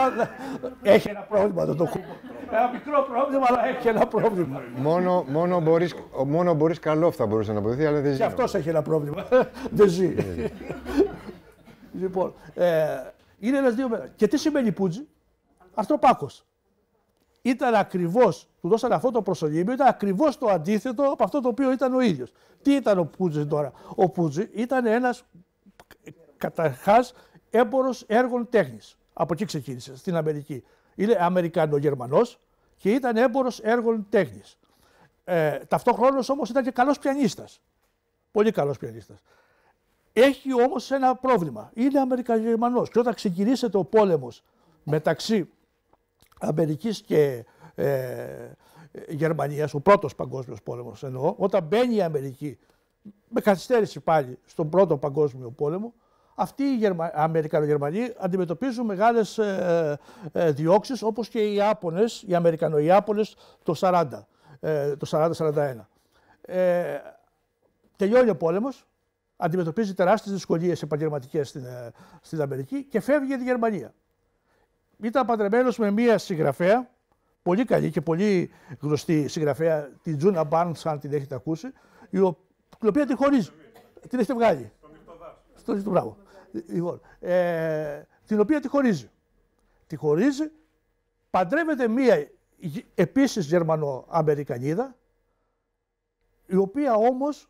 Έχει ένα πρόβλημα το κούμπο. Ένα μικρό πρόβλημα, αλλά έχει ένα πρόβλημα. Μόνο ο Μπορίς Καλόφ θα μπορούσε να αποδειχθεί, αλλά δεν ζει. Και αυτός έχει ένα πρόβλημα. Δεν ζει. Λοιπόν, είναι ένας 2 μέτρα. Και τι σημαίνει Πούτζη? Αρθροπάκος. Ήταν ακριβώς, του δώσανε αυτό το προσωνύμιο, ήταν ακριβώς το αντίθετο από αυτό το οποίο ήταν ο ίδιος. Τι ήταν ο Πούτζη τώρα? Ο Πούτζη ήταν ένας καταρχάς έμπορος έργων τέχνης. Από εκεί ξεκίνησε, στην Αμερική. Είναι Αμερικανο-Γερμανός και ήταν έμπορος έργων τέχνης. Ταυτόχρονος όμως ήταν και καλός πιανίστας. Πολύ καλός πιανίστας. Έχει όμως ένα πρόβλημα. Είναι Αμερικανο-Γερμανός και όταν ξεκινήσεται ο πόλεμος μεταξύ Αμερικής και Γερμανίας, ο πρώτος παγκόσμιος πόλεμος εννοώ, όταν μπαίνει η Αμερική με καθυστέρηση πάλι στον πρώτο παγκόσμιο πόλεμο, αυτοί οι Αμερικανογερμανοί αντιμετωπίζουν μεγάλες διώξεις, όπως και οι Ιάπωνες, οι Αμερικανοϊάπωνες το 40-41. Τελειώνει ο πόλεμος, αντιμετωπίζει τεράστιες δυσκολίες επαγγελματικές στην Αμερική και φεύγει για τη Γερμανία. Ήταν παντρεμένος με μία συγγραφέα, πολύ καλή και πολύ γνωστή συγγραφέα, την Τζούνα Μπάρνς, αν την έχετε ακούσει, την οποία τη χωρίζει. Την έχετε βγάλει. Στον Νύχτο, μπράβο. Λοιπόν, την οποία τη χωρίζει. Τη χωρίζει, παντρεύεται μία επίσης Γερμανο-Αμερικανίδα, η οποία όμως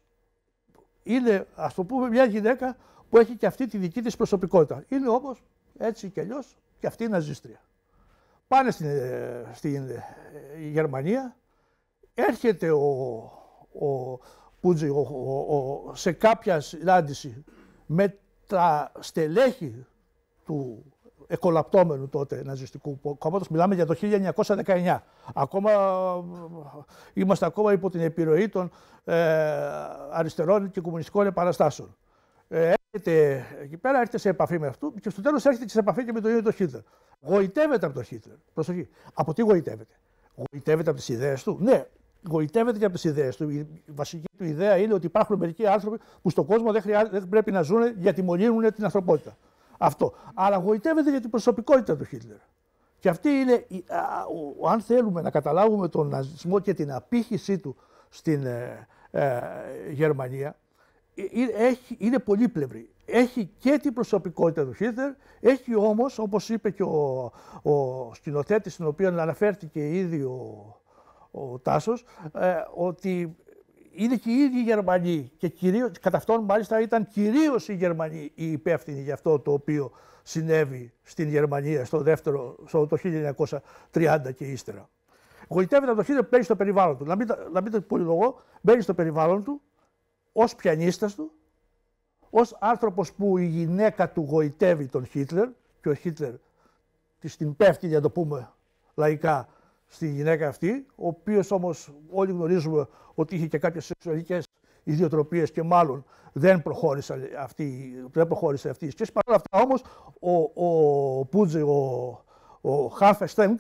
είναι, ας το πούμε, μια γυναίκα που έχει και αυτή τη δική της προσωπικότητα. Είναι όμως έτσι κι αλλιώς και αυτή είναι ναζίστρια. Πάνε στην Γερμανία, έρχεται ο Πούτζη σε κάποια συνάντηση με τα στελέχη του εκολαπτώμενου τότε ναζιστικού κόμματος. Μιλάμε για το 1919. Είμαστε ακόμα υπό την επιρροή των αριστερών και κομμουνιστικών επαναστάσεων. Έρχεται εκεί πέρα, έρχεται σε επαφή με αυτού και στο τέλος έρχεται και σε επαφή και με τον ίδιο τον Χίτλερ. Γοητεύεται από τον Χίτλερ. Προσοχή. Από τι γοητεύεται? Γοητεύεται από τις ιδέες του? Ναι, γοητεύεται και από τις ιδέες του. Η βασική του ιδέα είναι ότι υπάρχουν μερικοί άνθρωποι που στον κόσμο δεν πρέπει να ζουν γιατί μολύνουν την ανθρωπότητα. Αυτό. Αλλά γοητεύεται για την προσωπικότητα του Χίτλερ. Και αυτή είναι, αν θέλουμε να καταλάβουμε τον ναζισμό και την απήχησή του στην Γερμανία, είναι πολύπλευρη. Έχει και την προσωπικότητα του Χίτλερ, έχει όμως, όπως είπε και ο σκηνοθέτης, στον οποίο αναφέρθηκε ήδη ο Τάσος, ότι είναι και οι ίδιοι οι Γερμανοί και κυρίως, κατά αυτόν μάλιστα ήταν κυρίως οι Γερμανοί οι υπεύθυνοι για αυτό το οποίο συνέβη στην Γερμανία το 1930 και ύστερα. Γοητεύεται από το Χίτλερ, μπαίνει στο περιβάλλον του. Να μην το πολυλογώ, μπαίνει στο περιβάλλον του ως πιανίστας του, ως άνθρωπος που η γυναίκα του γοητεύει τον Χίτλερ και ο Χίτλερ την πέφτει, για να το πούμε λαϊκά, στη γυναίκα αυτή, ο οποίος όμως όλοι γνωρίζουμε ότι είχε και κάποιες σεξουαλικές ιδιοτροπίες και μάλλον δεν προχώρησε αυτή η σχέση. Παρ' όλα αυτά όμως ο Πούτζε, ο Χάνφελστενγκ,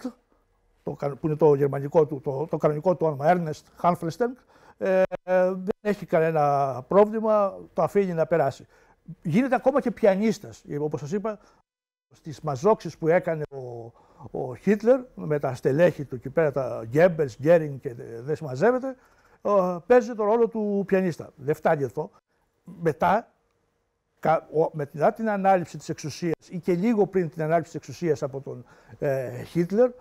που είναι το γερμανικό του, το κανονικό του όνομα, Έρνεστ Χάνφελστενγκ, δεν έχει κανένα πρόβλημα, το αφήνει να περάσει. Γίνεται ακόμα και πιανίστας, όπως σας είπα, στις μαζόξεις που έκανε ο Χίτλερ με τα στελέχη του εκεί πέρα, τα Γκέμπελς, Γκέρινγκ και δεν συμμαζεύεται, παίζει τον ρόλο του πιανίστα. Δεν φτάνει αυτό. Μετά την ανάληψη της εξουσίας ή και λίγο πριν την ανάληψη της εξουσίας από τον Χίτλερ,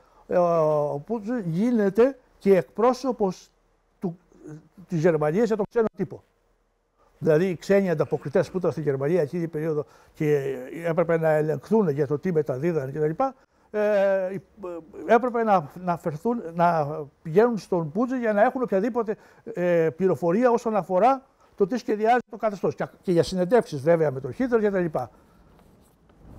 ο Πούτζε γίνεται και εκπρόσωπος της Γερμανίας για τον ξένο τύπο. Δηλαδή οι ξένοι ανταποκριτές που ήταν στη Γερμανία εκείνη την περίοδο και έπρεπε να ελεγχθούν για το τι μεταδίδαν κτλ. Έπρεπε να πηγαίνουν στον Πούτζε για να έχουν οποιαδήποτε πληροφορία όσον αφορά το τι σχεδιάζει το καθεστώς. Και για συνεντεύξεις βέβαια με τον Χίτλερ κτλ.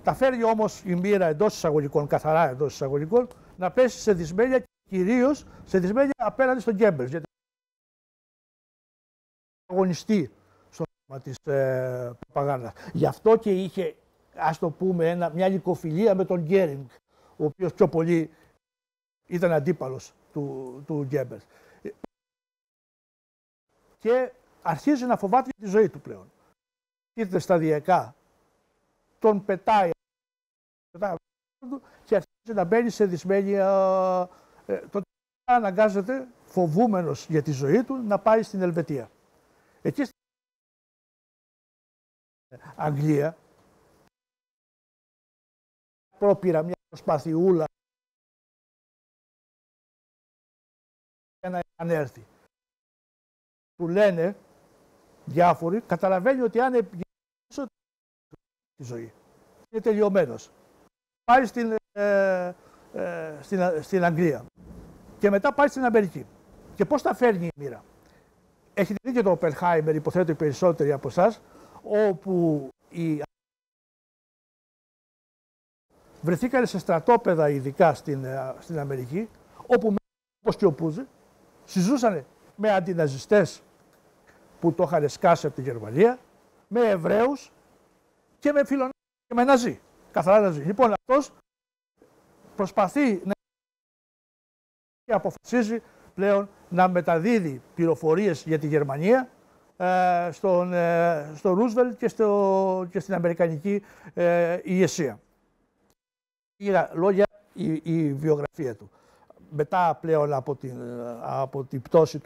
Τα φέρνει όμως η μοίρα εντός εισαγωγικών, καθαρά εντός εισαγωγικών, να πέσει σε δυσμέλεια, κυρίως σε δυσμέλεια απέναντι στον Γκέμπελς. Γιατί αγωνιστεί στο θέμα της προπαγάνδας. Γι' αυτό και είχε, ας το πούμε, μια λυκοφιλία με τον Γκέρινγκ, ο οποίος πιο πολύ ήταν αντίπαλος του Γκέμπελς. Και αρχίζει να φοβάται τη ζωή του πλέον. Ήρθε σταδιακά, τον πετάει και αρχίζει να μπαίνει σε δυσμέλεια. Τότε αναγκάζεται, φοβούμενος για τη ζωή του, να πάει στην Ελβετία. Εκεί στην Αγγλία πρόπειρα μια προσπαθιούλα για να επανέλθει. Του λένε διάφοροι, καταλαβαίνει ότι αν επικοινωνήσει τη ζωή, είναι τελειωμένος. Πάει στην Αγγλία και μετά πάει στην Αμερική. Και πώς τα φέρνει η μοίρα. Έχετε δει και το Οπενχάιμερ, υποθέτω οι περισσότεροι από εσάς, όπου βρεθήκαν σε στρατόπεδα ειδικά στην Αμερική, όπου όπως και ο Πούτζε συζούσαν με αντιναζιστές που το είχαν σκάσει από τη Γερμανία, με Εβραίους και με φιλονάδες και με Ναζί. Καθαρά Ναζί. Λοιπόν, αυτός προσπαθεί να αποφασίζει πλέον να μεταδίδει πληροφορίες για τη Γερμανία στον Ρούσβελτ και στην Αμερικανική ηγεσία. Είναι λόγια η βιογραφία του. Μετά πλέον από την πτώση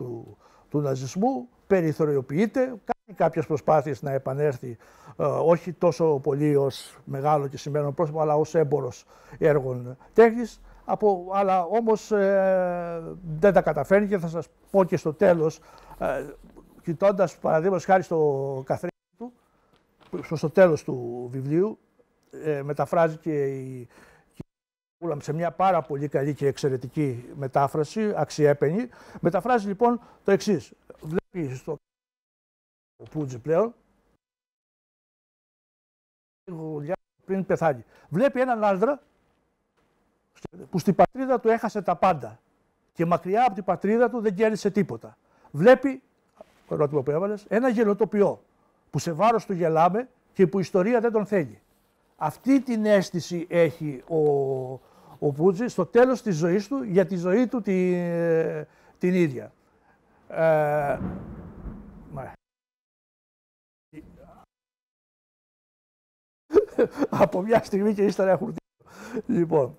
του ναζισμού περιθωριοποιείται, κάνει κάποιες προσπάθειες να επανέλθει όχι τόσο πολύ ως μεγάλο και σημαίνον πρόσωπο, αλλά ως έμπορος έργων τέχνης, αλλά όμως δεν τα καταφέρνει και θα σας πω και στο τέλος, κοιτώντας παραδείγματος χάρη στο καθρέφτη του, στο τέλος του βιβλίου, μεταφράζει και σε μια πάρα πολύ καλή και εξαιρετική μετάφραση, αξιέπαινη. Μεταφράζει λοιπόν το εξής. Βλέπει στο Πούτζε πλέον, πριν πεθάνει, βλέπει έναν άντρα που στην πατρίδα του έχασε τα πάντα και μακριά από την πατρίδα του δεν κέρδισε τίποτα. Βλέπει, το ερώτημα που έβαλες, ένα γελοτοποιό που σε βάρος του γελάμε και που η ιστορία δεν τον θέλει. Αυτή την αίσθηση έχει ο Πούτζε στο τέλος της ζωής του για τη ζωή του την ίδια. Από μια στιγμή και ύστερα έχουν Λοιπόν,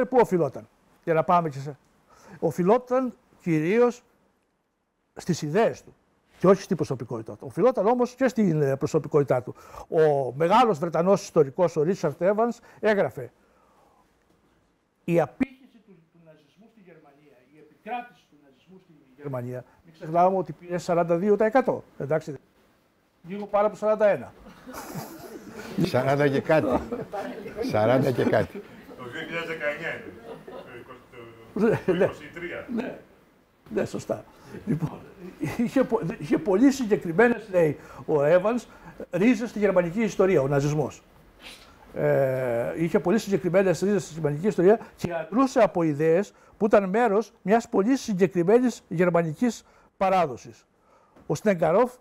πού οφειλόταν, για να πάμε και σε... Οφειλόταν κυρίως στις ιδέες του και όχι στην προσωπικότητά του. Οφειλόταν όμως και στην προσωπικότητά του. Ο μεγάλος Βρετανός ιστορικός, ο Ρίτσαρντ Έβανς, έγραφε «Η απήχηση του ναζισμού στη Γερμανία, η επικράτηση του ναζισμού στη Γερμανία, μην ξεχνάμε ότι πήρε 42%. Εντάξει, λίγο πάνω από 41%. 40 και κάτι. 40 και κάτι. Το 2019 είναι. Το 23. Ναι, σωστά. Λοιπόν, είχε πολύ συγκεκριμένες, λέει ο Έβανς, ρίζες στη γερμανική ιστορία, ο ναζισμός. Είχε πολύ συγκεκριμένες ρίζες στη γερμανική ιστορία και αντλούσε από ιδέες που ήταν μέρος μιας πολύ συγκεκριμένης γερμανικής παράδοσης. Ο Στενκαρόφ,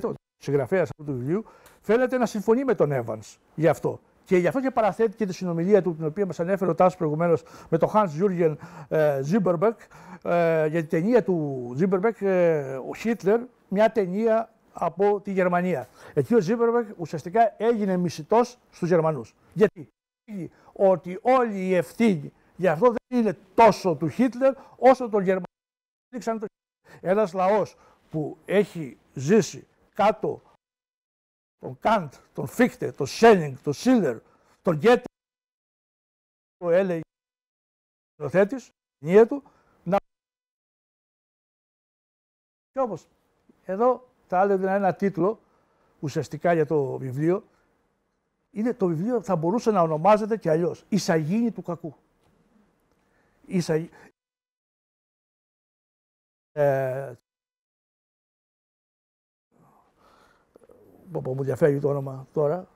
ο συγγραφέας αυτού του βιβλίου, φαίνεται να συμφωνεί με τον Evans γι' αυτό. Και γι' αυτό και παραθέτει και τη συνομιλία του, την οποία μας ανέφερε ο Τάσος προηγουμένως, με τον Hans Jürgen Zimmerbeck, για την ταινία του Zimmerbeck, ο Χίτλερ, μια ταινία από τη Γερμανία. Εκεί ο Zimmerbeck ουσιαστικά έγινε μισητός στους Γερμανούς. Γιατί? Ότι όλη η ευθύνη γι' αυτό δεν είναι τόσο του Χίτλερ όσο των Γερμανών. Ένας λαός που έχει ζήσει κάτω τον Καντ, τον Φίχτε, τον Σέλινγκ, τον Σίλερ, τον Γκέτε, το έλεγε ο θέτης, η του, να... Και όμως, εδώ θα έλεγα ένα τίτλο, ουσιαστικά για το βιβλίο, είναι το βιβλίο θα μπορούσε να ονομάζεται και αλλιώς «Η Σαγίνη του κακού». Μου διαφεύγει το όνομα τώρα,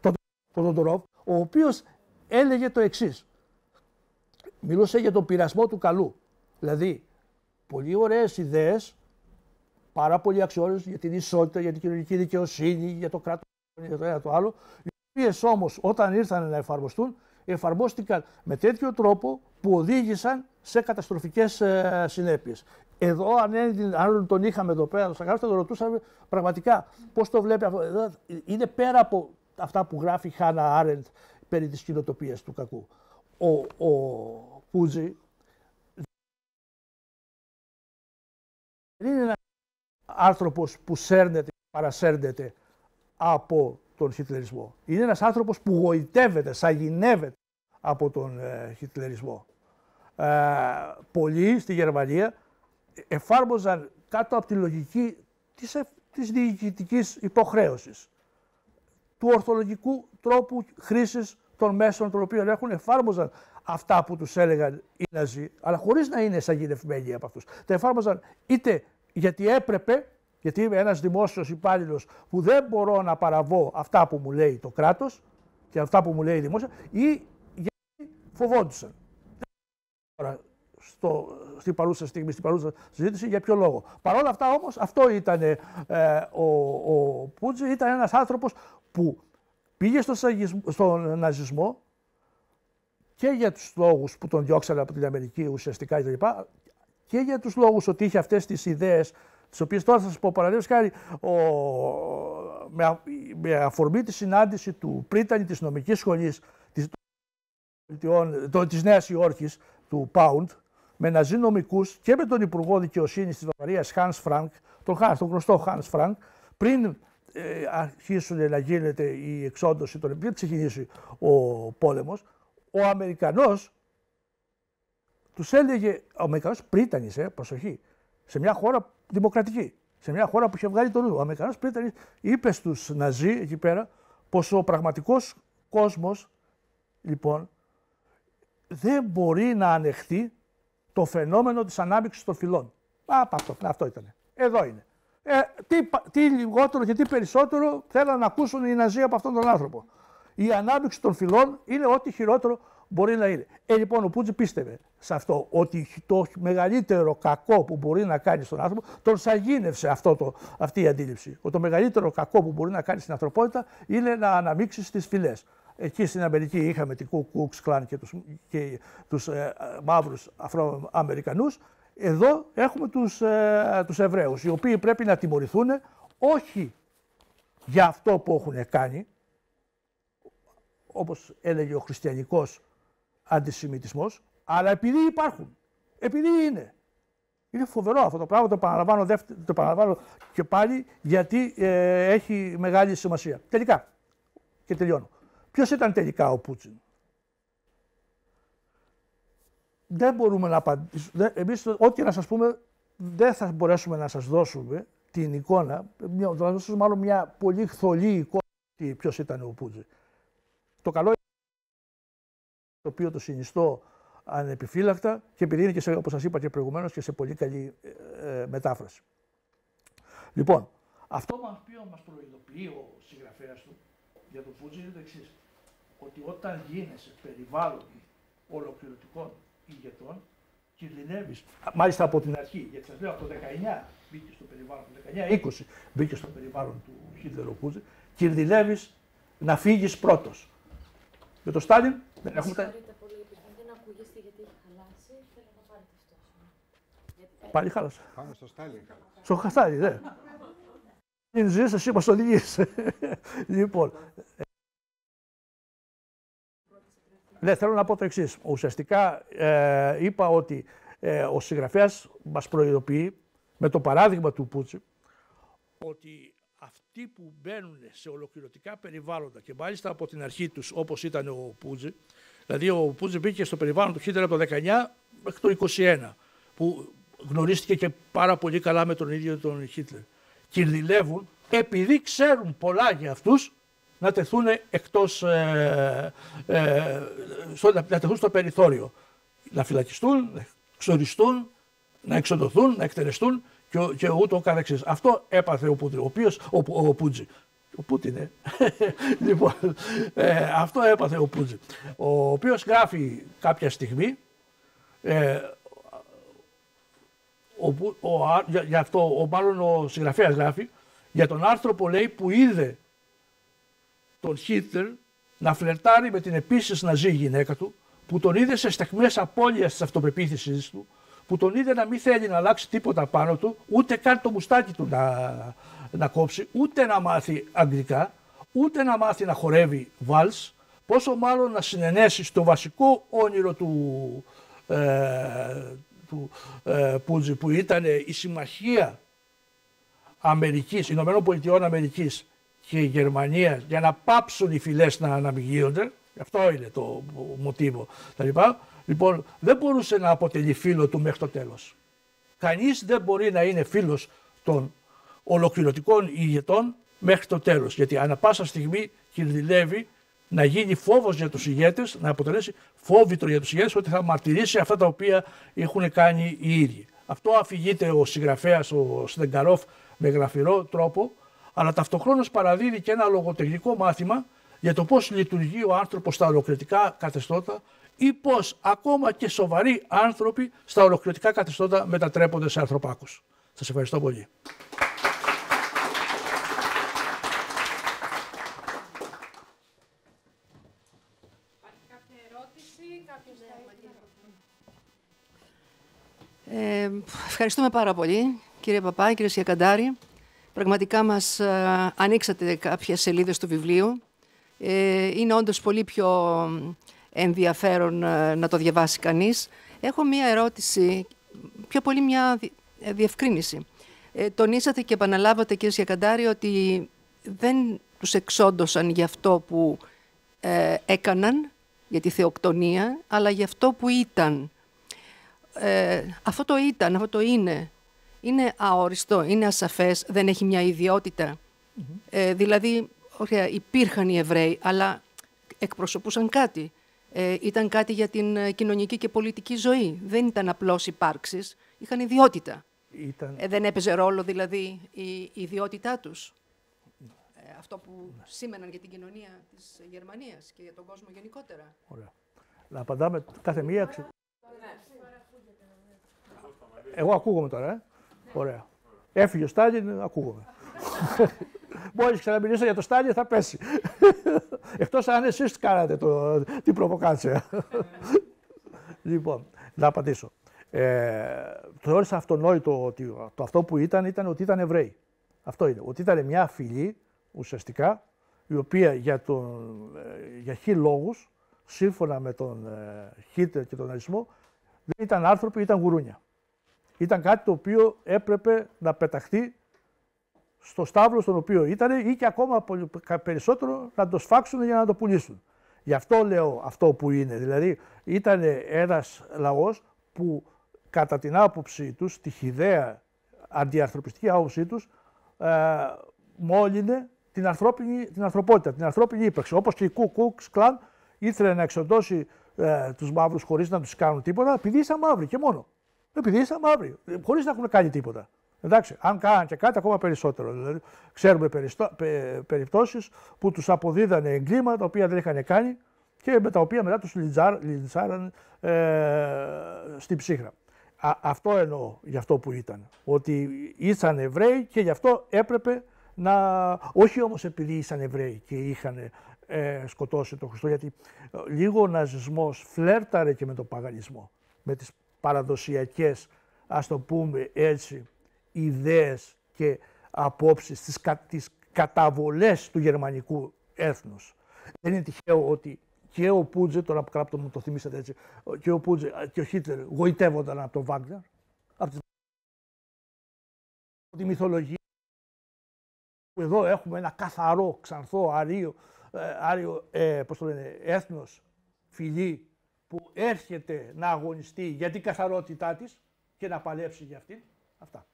τον Τοντορόβ, ο οποίος έλεγε το εξής. Μιλούσε για τον πειρασμό του καλού. Δηλαδή, πολύ ωραίες ιδέες, πάρα πολύ αξιόλογες για την ισότητα, για την κοινωνική δικαιοσύνη, για το κράτος, για το ένα το άλλο, οι οποίες όμως όταν ήρθαν να εφαρμοστούν, εφαρμόστηκαν με τέτοιο τρόπο που οδήγησαν σε καταστροφικές συνέπειες. Εδώ, αν τον είχαμε εδώ πέρα, θα τον ρωτούσαμε πραγματικά πώς το βλέπει αυτό. Εδώ είναι πέρα από αυτά που γράφει η Χάνα Άρεντ περί της κοινοτοπίας του κακού. Ο Πούτζι δεν είναι ένας άνθρωπος που σέρνεται, παρασέρνεται από τον χιτλερισμό. Είναι ένας άνθρωπος που γοητεύεται, σαγηνεύεται από τον χιτλερισμό. Πολλοί στη Γερμανία εφάρμοζαν κάτω από τη λογική της διοικητικής υποχρέωσης, του ορθολογικού τρόπου χρήσης των μέσων των οποίων έχουν, εφάρμοζαν αυτά που τους έλεγαν οι Ναζί, αλλά χωρίς να είναι σαγηνευμένοι από αυτούς. Τα εφάρμοζαν είτε γιατί έπρεπε, γιατί είμαι ένας δημόσιος υπάλληλος που δεν μπορώ να παραβώ αυτά που μου λέει το κράτος και αυτά που μου λέει η δημόσια, ή γιατί φοβόντουσαν. Στην παρούσα στιγμή, στην παρούσα συζήτηση, για ποιο λόγο. Παρ' όλα αυτά όμως, αυτό ήταν ο Πούτζι, ήταν ένας άνθρωπος που πήγε στον ναζισμό και για τους λόγους που τον διώξανε από την Αμερική ουσιαστικά και για τους λόγους ότι είχε αυτές τις ιδέες, τις οποίες τώρα θα σας πω παραδείγματος χάρη, με αφορμή τη συνάντηση του πρίτανη της νομικής σχολής της Νέας Υόρκης, του Πάουντ, με ναζί νομικούς και με τον Υπουργό Δικαιοσύνης της Βαβαρίας, Hans Frank, τον γνωστό Hans Frank, πριν αρχίσουν να γίνεται η εξόντωση, πριν ξεκινήσει ο πόλεμος, ο Αμερικανός τους έλεγε, ο Αμερικανός πρίτανης, προσοχή, σε μια χώρα δημοκρατική, σε μια χώρα που είχε βγάλει τον νου. Ο Αμερικανός πρίτανης είπε στους Ναζί εκεί πέρα πως ο πραγματικός κόσμος, λοιπόν, δεν μπορεί να ανεχθεί το φαινόμενο της ανάμειξης των φυλών. Αυτό ήταν. Εδώ είναι. Τι λιγότερο και τι περισσότερο θέλαν να ακούσουν οι Ναζί από αυτόν τον άνθρωπο. Η ανάμειξη των φυλών είναι ό,τι χειρότερο μπορεί να είναι. Λοιπόν, ο Πούτζι πίστευε σε αυτό, ότι το μεγαλύτερο κακό που μπορεί να κάνει στον άνθρωπο, τον σαγίνευσε αυτή η αντίληψη. Ότι το μεγαλύτερο κακό που μπορεί να κάνει στην ανθρωπότητα είναι να αναμίξει στις φυλές. Εκεί στην Αμερική είχαμε την Ku Klux Klan και τους μαύρους Αφροαμερικανούς. Εδώ έχουμε τους Εβραίους, οι οποίοι πρέπει να τιμωρηθούν όχι για αυτό που έχουν κάνει, όπως έλεγε ο χριστιανικός αντισημιτισμός, αλλά επειδή υπάρχουν, επειδή είναι. Είναι φοβερό αυτό το πράγμα, το επαναλαμβάνω και πάλι, γιατί έχει μεγάλη σημασία. Τελικά, και τελειώνω. Ποιος ήταν τελικά ο Πούτιν? Δεν μπορούμε να απαντήσουμε. Εμείς, ό,τι να σας πούμε, δεν θα μπορέσουμε να σας δώσουμε την εικόνα, θα δώσουμε μάλλον μια πολύ θολή εικόνα ποιος ήταν ο Πούτιν. Το καλό είναι το οποίο το συνιστώ ανεπιφύλακτα και επειδή είναι και, όπως σας είπα και προηγουμένως, και σε πολύ καλή μετάφραση. Λοιπόν, αυτό που μας προειδοποιεί ο συγγραφέας του για τον Πούτιν είναι το εξής. Ότι όταν γίνεσαι περιβάλλον ολοκληρωτικών ηγετών, κινδυνεύεις, μάλιστα από την αρχή, γιατί σας λέω από το 19 μπήκε στο περιβάλλον του 19-20 μπήκε στο περιβάλλον του Χίτλερ ο Πούτζη, κινδυνεύεις να φύγεις πρώτος. Με το Στάλιν δεν έχουμε τα... Δεν ακούγεστε γιατί έχει χαλάσει, θέλω να πάρετε αυτό. Πάλι χάλασε. Πάνω στο Στάλιν. Στο Στάλιν, ναι. Είναι ζήσεις, εσύ μας οδηγείς. Λοιπόν, ναι, θέλω να πω το εξής. Ουσιαστικά είπα ότι ο συγγραφέας μας προειδοποιεί με το παράδειγμα του Πούτζη ότι αυτοί που μπαίνουν σε ολοκληρωτικά περιβάλλοντα και μάλιστα από την αρχή τους όπως ήταν ο Πούτζη, δηλαδή ο Πούτζη μπήκε στο περιβάλλον του Χίτλερ από το 19 μέχρι το 21 που γνωρίστηκε και πάρα πολύ καλά με τον ίδιο τον Χίτλερ. Κινδυνεύουν επειδή ξέρουν πολλά για αυτούς να τεθούν εκτός, να τεθούν στο περιθώριο. Να φυλακιστούν, να εξοριστούν, να εξοντωθούν, να εκτελεστούν και ούτω καθεξής. Αυτό έπαθε ο Πούτζη. Ο Πούτιν, λοιπόν, αυτό έπαθε ο Πούτζη. Ο οποίος γράφει κάποια στιγμή, για αυτό, μάλλον ο συγγραφέας γράφει, για τον άνθρωπο λέει που είδε τον Χίτλερ να φλερτάρει με την επίσης ναζί γυναίκα του, που τον είδε σε στιγμές απώλειας της αυτοπεποίθησης του, που τον είδε να μην θέλει να αλλάξει τίποτα πάνω του, ούτε καν το μουστάκι του να κόψει, ούτε να μάθει αγγλικά, ούτε να μάθει να χορεύει βάλς, πόσο μάλλον να συνενέσει στο βασικό όνειρο του Πούτζη, που ήταν η συμμαχία Αμερικής, Ηνωμένων Πολιτειών Αμερικής και η Γερμανία για να πάψουν οι φυλές να αναμειγείονται. Αυτό είναι το μοτίβο. Λοιπόν, δεν μπορούσε να αποτελεί φίλο του μέχρι το τέλος. Κανείς δεν μπορεί να είναι φίλος των ολοκληρωτικών ηγετών μέχρι το τέλος. Γιατί ανά πάσα στιγμή κινδυνεύει να γίνει φόβος για τους ηγέτες, να αποτελέσει φόβητρο για τους ηγέτες ότι θα μαρτυρήσει αυτά τα οποία έχουν κάνει οι ίδιοι. Αυτό αφηγείται ο συγγραφέας, ο Σνεγκαρόφ, με γραφειρό τρόπο, αλλά ταυτοχρόνως παραδίδει και ένα λογοτεχνικό μάθημα για το πώς λειτουργεί ο άνθρωπος στα ολοκληρωτικά καθεστώτα ή πώς ακόμα και σοβαροί άνθρωποι στα ολοκληρωτικά καθεστώτα μετατρέπονται σε ανθρωπάκους. Σας ευχαριστώ πολύ. Ευχαριστούμε πάρα πολύ, κύριε Παπά, κύριε Σιακαντάρη. Πραγματικά μας ανοίξατε κάποιες σελίδες του βιβλίου. Είναι όντως πολύ πιο ενδιαφέρον να το διαβάσει κανείς. Έχω μία ερώτηση, πιο πολύ μια διευκρίνηση. Τονίσατε και επαναλάβατε, κύριε Σιακαντάρη, ότι δεν τους εξόντωσαν για αυτό που έκαναν, για τη θεοκτονία, αλλά για αυτό που ήταν. Αυτό το ήταν, αυτό το είναι αόριστο, είναι ασαφές, δεν έχει μια ιδιότητα. Δηλαδή, ωραία, υπήρχαν οι Εβραίοι, αλλά εκπροσωπούσαν κάτι. Ήταν κάτι για την κοινωνική και πολιτική ζωή. Δεν ήταν απλώς υπάρξεις, είχαν ιδιότητα. Δεν έπαιζε ρόλο, δηλαδή, η ιδιότητά τους. Αυτό που σήμαιναν για την κοινωνία της Γερμανίας και για τον κόσμο γενικότερα. Ωραία. Να απαντάμε κάθε μία. Εγώ ακούγομαι τώρα, Ωραία. Έφυγε ο Στάλιν, ακούγομαι. Μόλις ξαναμιλήσω για το Στάλιν θα πέσει. Εκτός αν εσείς κάνατε την προβοκάτσια. Λοιπόν, να απαντήσω. Θεώρησα αυτονόητο ότι αυτό που ήταν ότι ήταν Εβραίοι. Αυτό είναι. Ότι ήταν μια φυλή ουσιαστικά η οποία για χι λόγους, σύμφωνα με τον Χίτλερ και τον ναζισμό, δεν ήταν άνθρωποι, ήταν γουρούνια. Ήταν κάτι το οποίο έπρεπε να πεταχτεί στο στάβλο στον οποίο ήταν ή και ακόμα περισσότερο να το σφάξουν για να το πουλήσουν. Γι' αυτό λέω αυτό που είναι. Δηλαδή ήταν ένας λαός που κατά την άποψή τους, τη χυδαία αντιανθρωπιστική άποψή τους, μόλυνε την ανθρωπότητα, την ανθρώπινη ύπαρξη. Όπως και η Ku Klux Klan ήθελε να εξοντώσει τους μαύρους χωρίς να τους κάνουν τίποτα, επειδή ήσαν μαύροι και μόνο. Επειδή ήσαν μαύροι, χωρίς να έχουν κάνει τίποτα. Εντάξει, αν κάναν και κάτι, ακόμα περισσότερο. Δηλαδή, ξέρουμε περιπτώσεις που τους αποδίδανε εγκλήματα τα οποία δεν είχαν κάνει και με τα οποία μετά τους λιντσάραν στην ψύχρα. Αυτό εννοώ για αυτό που ήταν. Ότι ήσαν Εβραίοι και γι' αυτό έπρεπε να... Όχι όμως επειδή ήσαν Εβραίοι και είχαν σκοτώσει τον Χριστό, γιατί λίγο ο ναζισμός φλέρταρε και με τον παγανισμό, με τις παραδοσιακές, ας το πούμε έτσι, ιδέες και απόψεις, τις καταβολές του γερμανικού έθνους. Δεν είναι τυχαίο ότι και ο Πούτζε, τώρα που κάπου μου το θυμήσατε έτσι, και ο Πούτζε και ο Χίτλερ γοητεύονταν από τον Βάγκνερ, από τη μυθολογία, που εδώ έχουμε ένα καθαρό, ξανθό, άριο πώς το λένε, έθνος, φυλή, που έρχεται να αγωνιστεί για την καθαρότητά της και να παλέψει για αυτήν. Αυτά.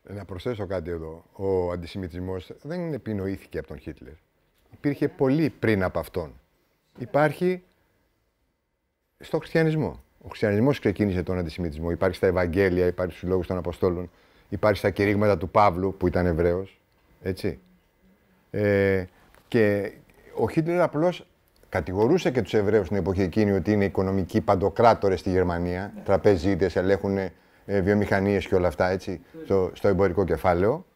Να προσθέσω κάτι εδώ. Ο αντισημιτισμός δεν επινοήθηκε από τον Χίτλερ. Υπήρχε πολύ πριν από αυτόν. Υπάρχει στο χριστιανισμό. Ο χριστιανισμός ξεκίνησε τον αντισημιτισμό. Υπάρχει στα Ευαγγέλια, υπάρχει στους λόγους των Αποστόλων, υπάρχει στα κηρύγματα του Παύλου που ήταν Εβραίος. Έτσι. Και ο Χίτλερ απλώς κατηγορούσε και τους Εβραίους στην εποχή εκείνη ότι είναι οικονομικοί παντοκράτορες στη Γερμανία, τραπεζίτες, ελέγχουν βιομηχανίες και όλα αυτά, έτσι, στο εμπορικό κεφάλαιο.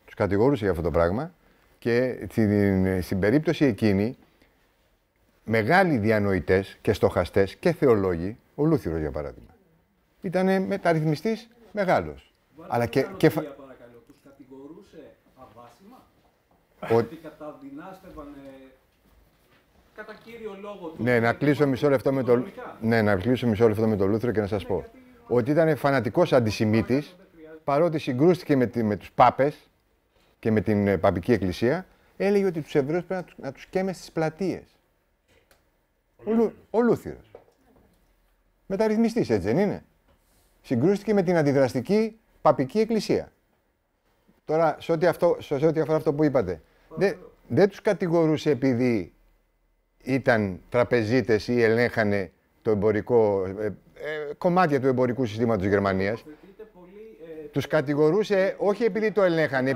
Τους κατηγορούσε για αυτό το πράγμα. Και στην περίπτωση εκείνη, μεγάλοι διανοητές και στοχαστές και θεολόγοι, ο Λούθυρος για παράδειγμα, ήταν μεταρρυθμιστής μεγάλος. Αλλά και παρακαλώ, τους κατηγορούσε αβάσιμα, ότι καταδυνάστευαν κατά κύριο λόγο του. Ναι, να κλείσω μισό λεπτό με τον Λούθυρο και να σας πω ότι ήταν φανατικός αντισημίτης, παρότι συγκρούστηκε με τους πάπες και με την παπική εκκλησία, έλεγε ότι τους Εβραίους πρέπει να τους καίμε στις πλατείες. Ο Λούθυρος. Μεταρρυθμιστής, έτσι δεν είναι? Συγκρούστηκε με την αντιδραστική παπική εκκλησία. Τώρα, σε ό,τι αφορά αυτό που είπατε, δεν τους κατηγορούσε επειδή ήταν τραπεζίτες ή ελέγχανε το εμπορικό, κομμάτια του εμπορικού συστήματος της Γερμανίας. Τους κατηγορούσε όχι επειδή το ελέγχανε,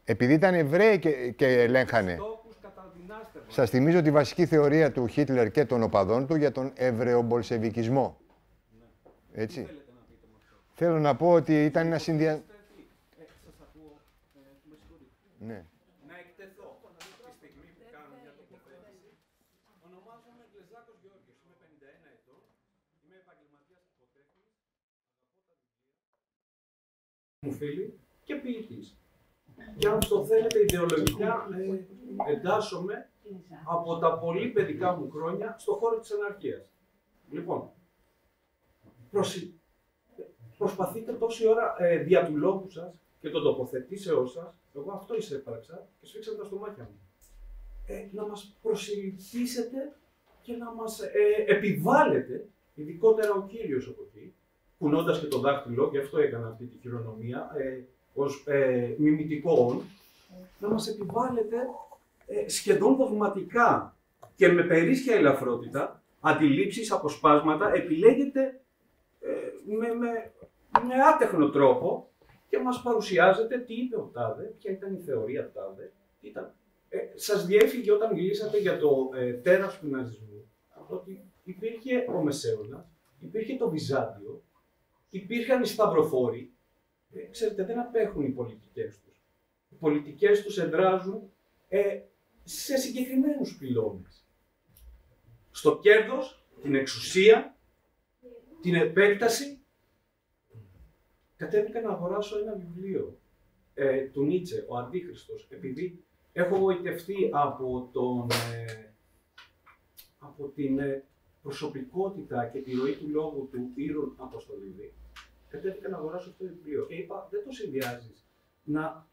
επειδή ήταν Εβραίοι και ελέγχανε. Σας θυμίζω τη βασική θεωρία του Χίτλερ και των οπαδών του για τον Εβραιομπολσεβικισμό. Έτσι. Θέλω να πω ότι ήταν ένα συνδυασμό. Ναι. Να εκτεθώ τη στιγμή που κάνω μια τοποθέτηση. Ονομάζομαι Γλεζάκος Γεώργιος. Είμαι 51 ετών. Είμαι επαγγελματίας τυποτέχνης. Μου φίλοι και ποιητής. Και αν το θέλετε ιδεολογικά, εντάσσομαι από τα πολύ παιδικά μου χρόνια στο χώρο της αναρχίας. Λοιπόν, προσπαθείτε τόση ώρα δια του λόγου σας και των τοποθετήσεώς σας, εγώ αυτό εισέπραξα και σφίξατε τα στομάχια μου. Να μας προσελκύσετε και να μας επιβάλλετε, ειδικότερα ο κύριος από εκεί, κουνώντας και το δάχτυλο, γι' αυτό έκανα αυτή τη χειρονομία, ως μιμητικό, να μας επιβάλλετε σχεδόν δογματικά και με περίσσια ελαφρότητα, αντιλήψεις, αποσπάσματα, επιλέγετε με άτεχνο τρόπο και μας παρουσιάζετε τι είπε ο τάδε, ποια ήταν η θεωρία τάδε, τι ήταν. Σας διέφυγε όταν μιλήσατε για το τέρας του ναζισμού, ότι υπήρχε ο Μεσαίωνας, υπήρχε το Βυζάντιο, υπήρχαν οι Σταυροφόροι. Ξέρετε, δεν απέχουν οι πολιτικές τους. Οι πολιτικές τους εδράζουν σε συγκεκριμένους πυλώνες. Στο κέρδος, την εξουσία, την επέκταση. Κατέβηκα να αγοράσω ένα βιβλίο του Νίτσε, ο Αντίχριστος, επειδή έχω γοητευτεί από την προσωπικότητα και τη ροή του λόγου του Ήρων Αποστολίδη. Κατέβηκα να αγοράσω αυτό το βιβλίο και είπα, δεν το συνδυάζεις. Να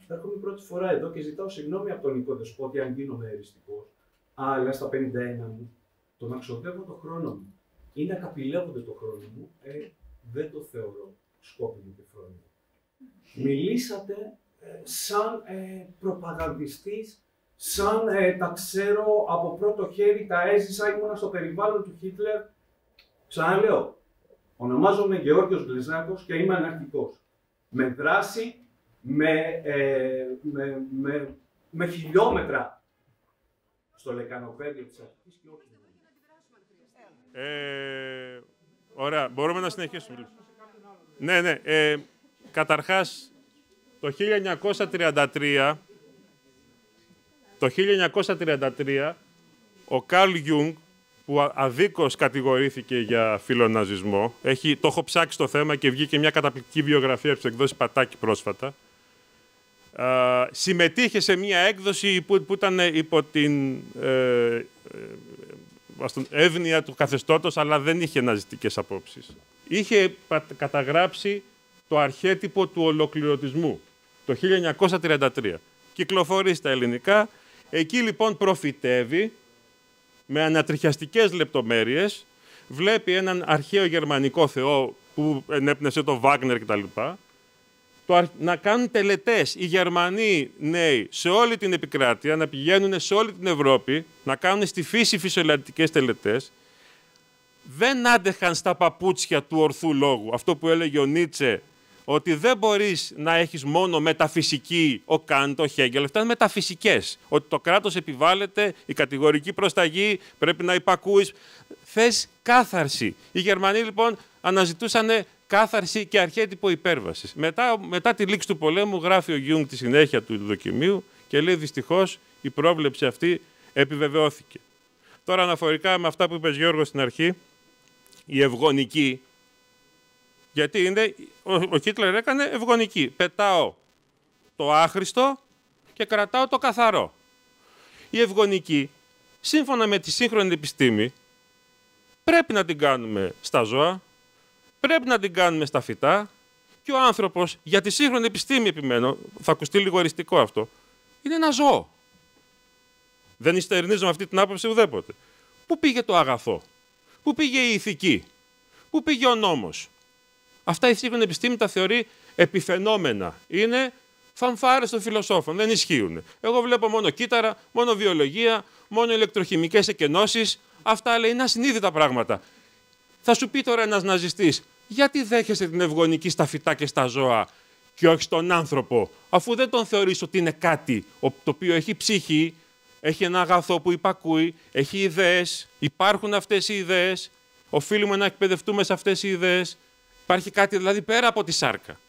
έρχομαι πρώτη φορά εδώ και ζητάω συγγνώμη από τον οικοδεσπότη αν γίνομαι εριστικός, αλλά στα 51 μου, το να ξοδεύω το χρόνο μου ή να καπηλεύονται το χρόνο μου, δεν το θεωρώ σκόπιμο και φρόνιμο. Μιλήσατε σαν προπαγανδιστής, σαν τα ξέρω από πρώτο χέρι, τα έζησα, ήμουνα στο περιβάλλον του Χίτλερ. Ξαναλέω, ονομάζομαι Γεώργιος Γλεζάκος και είμαι αναρχικός. Με δράση, με χιλιόμετρα στο λεκανοπέδιο της Αττικής και όχι. Ωραία, μπορούμε να συνεχίσουμε. Ναι. Καταρχάς, το 1933, ο Καρλ Γιούγκ, που αδίκως κατηγορήθηκε για φιλοναζισμό, το έχω ψάξει το θέμα και βγήκε μια καταπληκτική βιογραφία από τις εκδόσεις Πατάκη πρόσφατα, συμμετείχε σε μια έκδοση που ήταν υπό την εύνοια του καθεστώτος, αλλά δεν είχε ναζιστικές απόψεις. Είχε καταγράψει το αρχέτυπο του ολοκληρωτισμού το 1933. Κυκλοφορεί στα ελληνικά. Εκεί λοιπόν προφητεύει με ανατριχιαστικές λεπτομέρειες, βλέπει έναν αρχαίο γερμανικό θεό που ενέπνευσε το Βάγνερ κτλ. Να κάνουν τελετές οι Γερμανοί νέοι σε όλη την επικράτεια, να πηγαίνουν σε όλη την Ευρώπη, να κάνουν στη φύση φυσιολογικές τελετές. Δεν άντεχαν στα παπούτσια του ορθού λόγου. Αυτό που έλεγε ο Νίτσε, ότι δεν μπορείς να έχεις μόνο μεταφυσική, ο Κάντ, ο Χέγκελ, αυτά είναι μεταφυσικές. Ότι το κράτος επιβάλλεται, η κατηγορική προσταγή, πρέπει να υπακούεις. Θες κάθαρση. Οι Γερμανοί λοιπόν αναζητούσαν κάθαρση και αρχέτυπο υπέρβασης. Μετά τη λήξη του πολέμου γράφει ο Γιούγκ τη συνέχεια του δοκιμίου και λέει δυστυχώς η πρόβλεψη αυτή επιβεβαιώθηκε. Τώρα αναφορικά με αυτά που είπες Γιώργο στην αρχή, η ευγονική, γιατί ο Χίτλερ έκανε ευγονική. Πετάω το άχρηστο και κρατάω το καθαρό. Η ευγονική, σύμφωνα με τη σύγχρονη επιστήμη, πρέπει να την κάνουμε στα ζώα, πρέπει να την κάνουμε στα φυτά και ο άνθρωπος, για τη σύγχρονη επιστήμη επιμένω, θα ακουστεί λίγο οριστικό αυτό, είναι ένα ζώο. Δεν ιστερνίζω με αυτή την άποψη ουδέποτε. Πού πήγε το αγαθό, πού πήγε η ηθική, πού πήγε ο νόμος. Αυτά η σύγχρονη επιστήμη τα θεωρεί επιφαινόμενα. Είναι φανφάρες των φιλοσόφων, δεν ισχύουν. Εγώ βλέπω μόνο κύτταρα, μόνο βιολογία, μόνο ηλεκτροχημικές εκενώσεις. Αυτά λέει είναι ασυνείδητα πράγματα. Θα σου πει τώρα ένας ναζιστής, γιατί δέχεσαι την ευγονική στα φυτά και στα ζώα και όχι στον άνθρωπο, αφού δεν τον θεωρείς ότι είναι κάτι το οποίο έχει ψυχή, έχει ένα αγαθό που υπακούει, έχει ιδέες, υπάρχουν αυτές οι ιδέες, οφείλουμε να εκπαιδευτούμε σε αυτές οι ιδέες. Υπάρχει κάτι δηλαδή πέρα από τη σάρκα.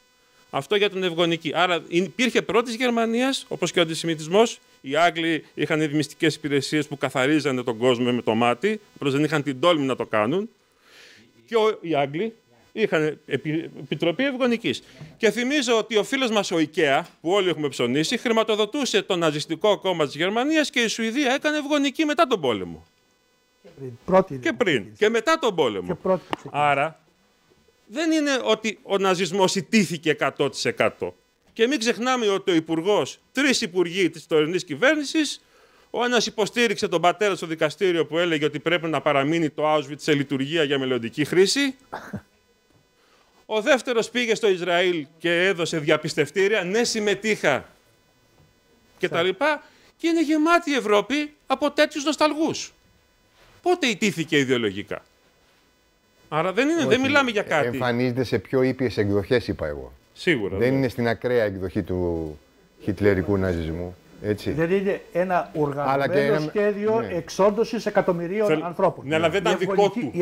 Αυτό για τον ευγονική. Άρα υπήρχε πρώτης Γερμανίας, όπως και ο αντισημιτισμός. Οι Άγγλοι είχαν ειδημιστικές υπηρεσίες που καθαρίζανε τον κόσμο με το μάτι, απλώς δεν είχαν την τόλμη να το κάνουν. Και οι Άγγλοι είχαν επιτροπή ευγονικής. Και θυμίζω ότι ο φίλος μας ο Ικαία, που όλοι έχουμε ψωνίσει, χρηματοδοτούσε το ναζιστικό κόμμα της Γερμανίας και η Σουηδία έκανε ευγονική μετά τον πόλεμο. Και πριν. Και μετά τον πόλεμο. Άρα δεν είναι ότι ο ναζισμός ιτήθηκε 100%. Και μην ξεχνάμε ότι ο 3 υπουργοί της τωρινής κυβέρνησης, ο ένας υποστήριξε τον πατέρα στο δικαστήριο που έλεγε ότι πρέπει να παραμείνει το Auschwitz σε λειτουργία για μελλοντική χρήση. Ο δεύτερος πήγε στο Ισραήλ και έδωσε διαπιστευτήρια, ναι συμμετείχα κτλ. Και είναι γεμάτη η Ευρώπη από τέτοιους νοσταλγούς. Πότε ιτήθηκε ιδεολογικά. Άρα δεν μιλάμε για κάτι. Εμφανίζεται σε πιο ήπιες εκδοχές, είπα εγώ. Σίγουρα. Δεν είναι στην ακραία εκδοχή του χιτλερικού ναζισμού. Έτσι. Δεν είναι ένα οργανωμένο σχέδιο εξόντωσης εκατομμυρίων ανθρώπων. Ναι, αλλά δεν ήταν δικό του.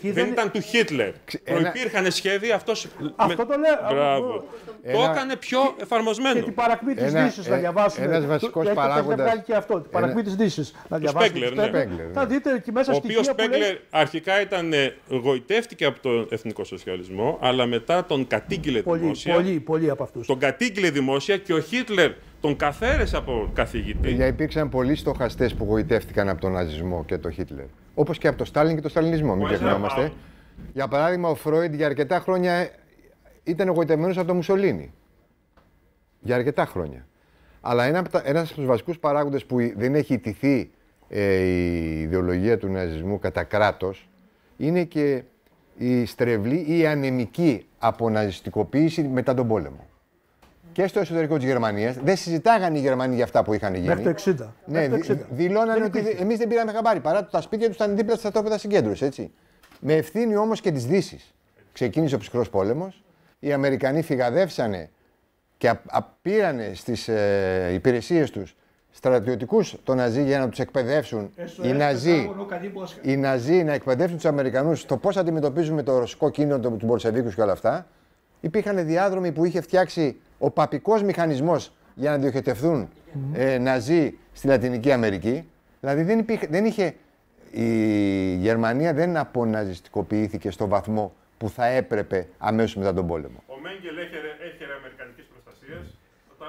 Δεν ήταν του Χίτλερ. Προϋπήρχαν σχέδια, αυτό το λέω. Μπράβο. Το έκανε πιο εφαρμοσμένο. Και την παρακμή της Δύσης να διαβάσουμε. Ένας βασικός παράγοντας. Και αυτό, την παρακμή της Δύσης να διαβάσουμε. Θα δείτε εκεί μέσα στοιχεία. Ο οποίος Σπέγγλερ αρχικά γοητεύτηκε από τον εθνικό σοσιαλισμό, αλλά μετά τον κατήγγειλε δημόσια. Πολλοί από αυτούς. Τον κατήγγειλε δημόσια και ο Χίτλερ τον καθαίρεσε από καθηγητή. Υπήρξαν πολλοί στοχαστές που γοητεύτηκαν από τον ναζισμό και τον Χίτλερ. Όπως και από το Στάλιν και τον Σταλινισμό, μην ξεχνάμε. Για παράδειγμα, ο Φρόιντ για αρκετά χρόνια ήταν γοητευμένος από τον Μουσολίνι. Για αρκετά χρόνια. Αλλά ένας από τους βασικούς παράγοντες που δεν έχει ιτηθεί η ιδεολογία του ναζισμού κατά κράτος είναι και η στρεβλή ή η ανεμική αποναζιστικοποίηση μετά τον πόλεμο. Και στο εσωτερικό της Γερμανίας δεν συζητάγαν οι Γερμανοί για αυτά που είχαν γίνει. Μέχρι το 60. Ναι, δηλώνανε ότι εμείς δεν πήραμε χαμπάρι. Παρά τα σπίτια τους ήταν δίπλα στα στρατόπεδα συγκέντρωσης, έτσι. Με ευθύνη όμως και της Δύσης. Ξεκίνησε ο ψυχρός πόλεμος. Οι Αμερικανοί φυγαδεύσανε και πήρανε στις υπηρεσίες τους στρατιωτικούς των Ναζί για να τους εκπαιδεύσουν οι Ναζί να εκπαιδεύσουν τους Αμερικανούς το πώς αντιμετωπίζουμε το ρωσικό κίνδυνο, τους Μπολσεβίκους και όλα αυτά. Υπήρχαν διάδρομοι που είχε φτιάξει ο παπικός μηχανισμός για να διοχετευθούν Ναζί στη Λατινική Αμερική. Δηλαδή η Γερμανία δεν αποναζιστικοποιήθηκε στο βαθμό που θα έπρεπε αμέσως μετά τον πόλεμο. Ο Μέγκελ έχερε αμερικανικής προστασίας.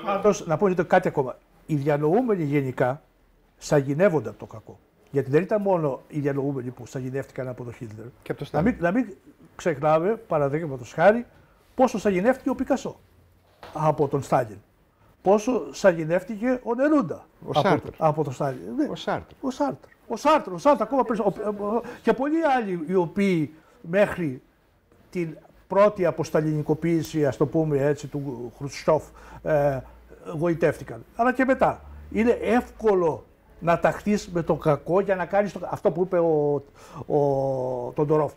Πάντως, να πω κάτι ακόμα. Οι διανοούμενοι γενικά σαγηνεύονται από το κακό. Γιατί δεν ήταν μόνο οι διανοούμενοι που σαγηνεύτηκαν από τον Χίτλερ. Και από το Στάλιν. Να μην ξεχνάμε, παραδείγματος χάρη, πόσο σαγηνεύτηκε ο Πικασό από τον Στάλιν. Πόσο σαγηνεύτηκε ο Νερούντα από τον Στάλιν. Ο Σάρτρ ακόμα περισσότερο. Και πολλοί άλλοι οι οποίοι μέχρι την πρώτη αποσταλινικοποίηση, ας το πούμε έτσι, του Χρουστσόφ γοητεύτηκαν. Αλλά και μετά. Είναι εύκολο να ταχθείς με το κακό για να κάνεις αυτό που είπε τον Ντορόφ.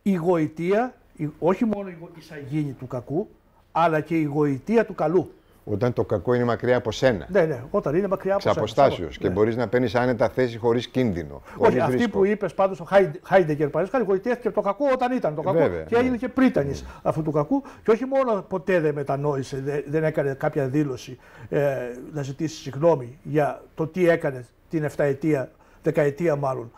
Η γοητεία, όχι μόνο η σαγίνη του κακού, αλλά και η γοητεία του καλού. Όταν το κακό είναι μακριά από σένα. Ναι, όταν είναι μακριά από σένα. Σε αποστάσεως και μπορείς να παίρνεις άνετα θέση χωρίς κίνδυνο. Όχι, αυτή που είπες πάντως ο Χάιντεγκερ παρέσχα, γοητεύτηκε το κακό όταν ήταν το κακό. Και έγινε και πρίτανης αυτού του κακού. Και όχι μόνο ποτέ δεν μετανόησε, δεν έκανε κάποια δήλωση να ζητήσει συγγνώμη για το τι έκανε την 7ετία, δεκαετία μάλλον,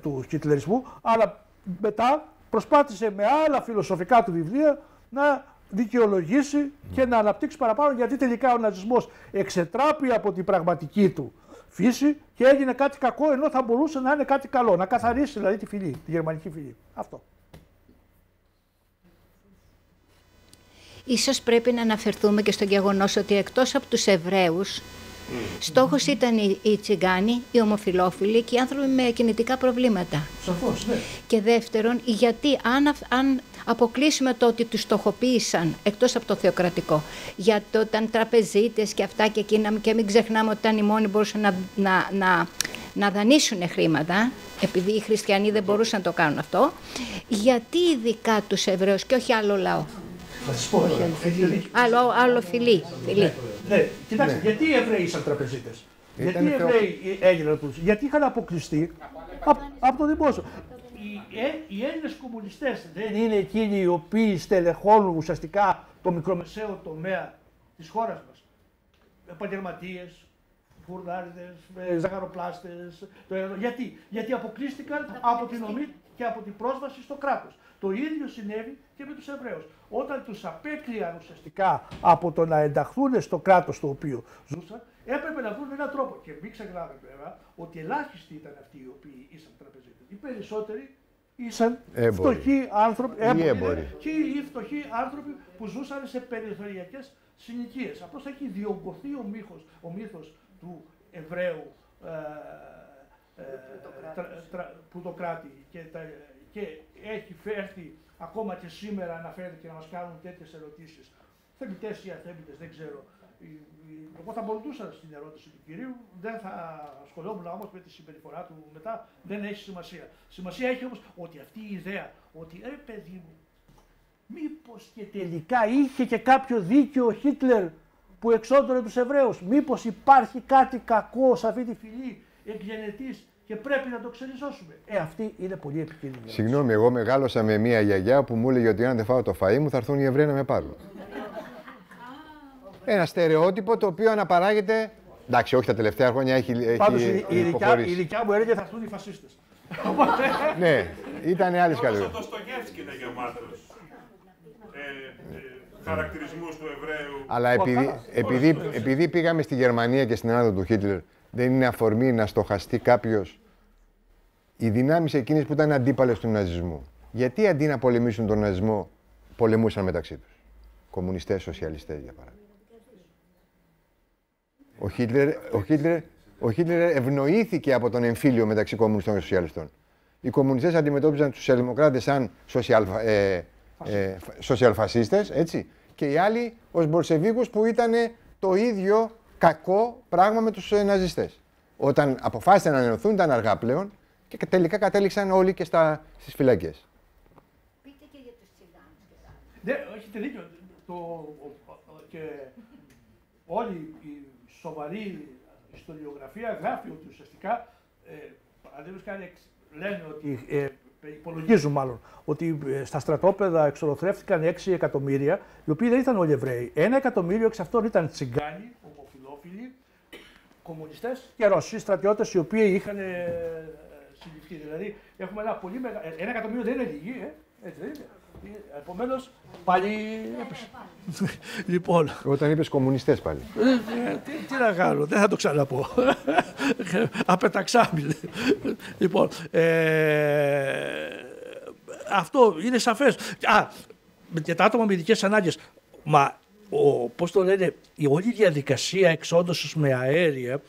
του χιτλερισμού, αλλά μετά προσπάθησε με άλλα φιλοσοφικά του βιβλία να δικαιολογήσει και να αναπτύξει παραπάνω, γιατί τελικά ο ναζισμός εξετράπη από την πραγματική του φύση και έγινε κάτι κακό, ενώ θα μπορούσε να είναι κάτι καλό, να καθαρίσει δηλαδή τη φυλή, τη γερμανική φυλή. Αυτό. Ίσως πρέπει να αναφερθούμε και στο γεγονός ότι εκτός από τους Εβραίους, στόχος ήταν οι Τσιγκάνοι, οι ομοφυλόφιλοι και οι άνθρωποι με κινητικά προβλήματα. Σαφώς, ναι. Και δεύτερον, γιατί αν αποκλείσουμε το ότι τους στοχοποίησαν εκτός από το θεοκρατικό, γιατί ήταν τραπεζίτες και αυτά και εκείνα, και μην ξεχνάμε ότι ήταν οι μόνοι που μπορούσαν να δανείσουν χρήματα, επειδή οι χριστιανοί δεν μπορούσαν να το κάνουν αυτό, γιατί ειδικά τους Εβραίους και όχι άλλο λαό. Θα σας πω, άλλο φιλί. Ναι, κοιτάξτε, γιατί οι Εβραίοι ήσαν τραπεζίτες. Γιατί οι Εβραίοι έγιναν τους. Γιατί είχαν αποκλειστεί από το δημόσιο. Οι Έλληνες κομμουνιστές δεν είναι εκείνοι οι οποίοι στελεχώνουν ουσιαστικά το μικρομεσαίο τομέα της χώρας μας. Επαγγελματίες, φουρνάριδες, ζαχαροπλάστες. Γιατί αποκλείστηκαν από την ομή και από την πρόσβαση στο κράτος. Το ίδιο συνέβη και με τους Εβραίους. Όταν τους απέκλειαν ουσιαστικά από το να ενταχθούν στο κράτος στο οποίο ζούσαν, έπρεπε να βρουν έναν τρόπο. Και μην ξεχνάμε βέβαια ότι ελάχιστοι ήταν αυτοί οι οποίοι ήσαν τραπεζίτες. Οι περισσότεροι ήσαν φτωχοί άνθρωποι, και οι φτωχοί άνθρωποι που ζούσαν σε περιθωριακές συνοικίες. Απλώς έχει διωγγωθεί ο μύθος του Εβραίου πλουτοκράτη και έχει φέρθει ακόμα και σήμερα αναφέρεται και να μας κάνουν τέτοιες ερωτήσεις. Θεμητές ή αθέμητες, δεν ξέρω. Εγώ θα μπορούσα στην ερώτηση του κυρίου, δεν θα ασχολόμουν όμως με τη συμπεριφορά του μετά, δεν έχει σημασία. Σημασία έχει όμως ότι αυτή η ιδέα, ότι ρε παιδί μου, μήπως και τελικά είχε και κάποιο δίκιο ο Χίτλερ που εξόντωνε τους Εβραίους, μήπως υπάρχει κάτι κακό σε αυτή τη φυλή εκγενετής και πρέπει να το ξεριζώσουμε. Αυτή είναι πολύ επικίνδυνη. Συγγνώμη, εγώ μεγάλωσα με μια γιαγιά που μου έλεγε ότι αν δεν φάω το φαΐ μου θα έρθουν οι Εβραίοι να με πάρουν. Ένα στερεότυπο το οποίο αναπαράγεται. Εντάξει, όχι τα τελευταία χρόνια έχει υποχωρήσει. Η δικιά μου έλεγε θα έρθουν οι φασίστες. Ναι, ήταν άλλες κατηγορίες. Το Στογεύσκι είναι γεμάτος χαρακτηρισμούς του Εβραίου. Αλλά επειδή πήγαμε στη Γερμανία και στην Ελλάδα του Χίτλερ, δεν είναι αφορμή να στοχαστεί κάποιος οι δυνάμεις εκείνες που ήταν αντίπαλες του ναζισμού. Γιατί αντί να πολεμήσουν τον ναζισμό, πολεμούσαν μεταξύ τους. Κομμουνιστές, σοσιαλιστές, για παράδειγμα. Ο Χίτλερ ευνοήθηκε από τον εμφύλιο μεταξύ κομμουνιστών και σοσιαλιστών. Οι κομμουνιστές αντιμετώπιζαν τους σοσιαλδημοκράτες σαν σοσιαλφασίστες, έτσι, και οι άλλοι ως Μπολσεβίκους που ήταν το ίδιο κακό πράγμα με τους ναζιστές. Όταν αποφάσισαν να ενωθούν ήταν αργά πλέον και τελικά κατέληξαν όλοι και στις φυλακές. Πείτε και για τους Τσιγκάνους και τα άλλα. Ναι, έχετε δίκιο. Και όλοι οι σοβαροί η ιστοριογραφία γράφει ότι ουσιαστικά λένε ότι, υπολογίζουν μάλλον, ότι στα στρατόπεδα εξολοθρεύτηκαν 6 εκατομμύρια, οι οποίοι δεν ήταν όλοι Εβραίοι. 1 εκατομμύριο εξ αυτών ήταν τσιγκάνοι, ομοφυλόφιλοι, κομμουνιστές και Ρώσοι στρατιώτες οι οποίοι είχαν συλληφθεί. Δηλαδή έχουμε ένα πολύ μεγάλο. 1 εκατομμύριο δεν είναι λίγοι, έτσι δεν είναι. Επομένως, πάλι έπεσε. Λοιπόν. Όταν είπες κομμουνιστές πάλι. Τι να κάνω, δεν θα το ξαναπώ. Απεταξάμιλε. Λοιπόν, αυτό είναι σαφές. Και τα άτομα με ειδικές ανάγκες. Μα, πώς το λένε, η όλη διαδικασία εξόντωσης με αέρια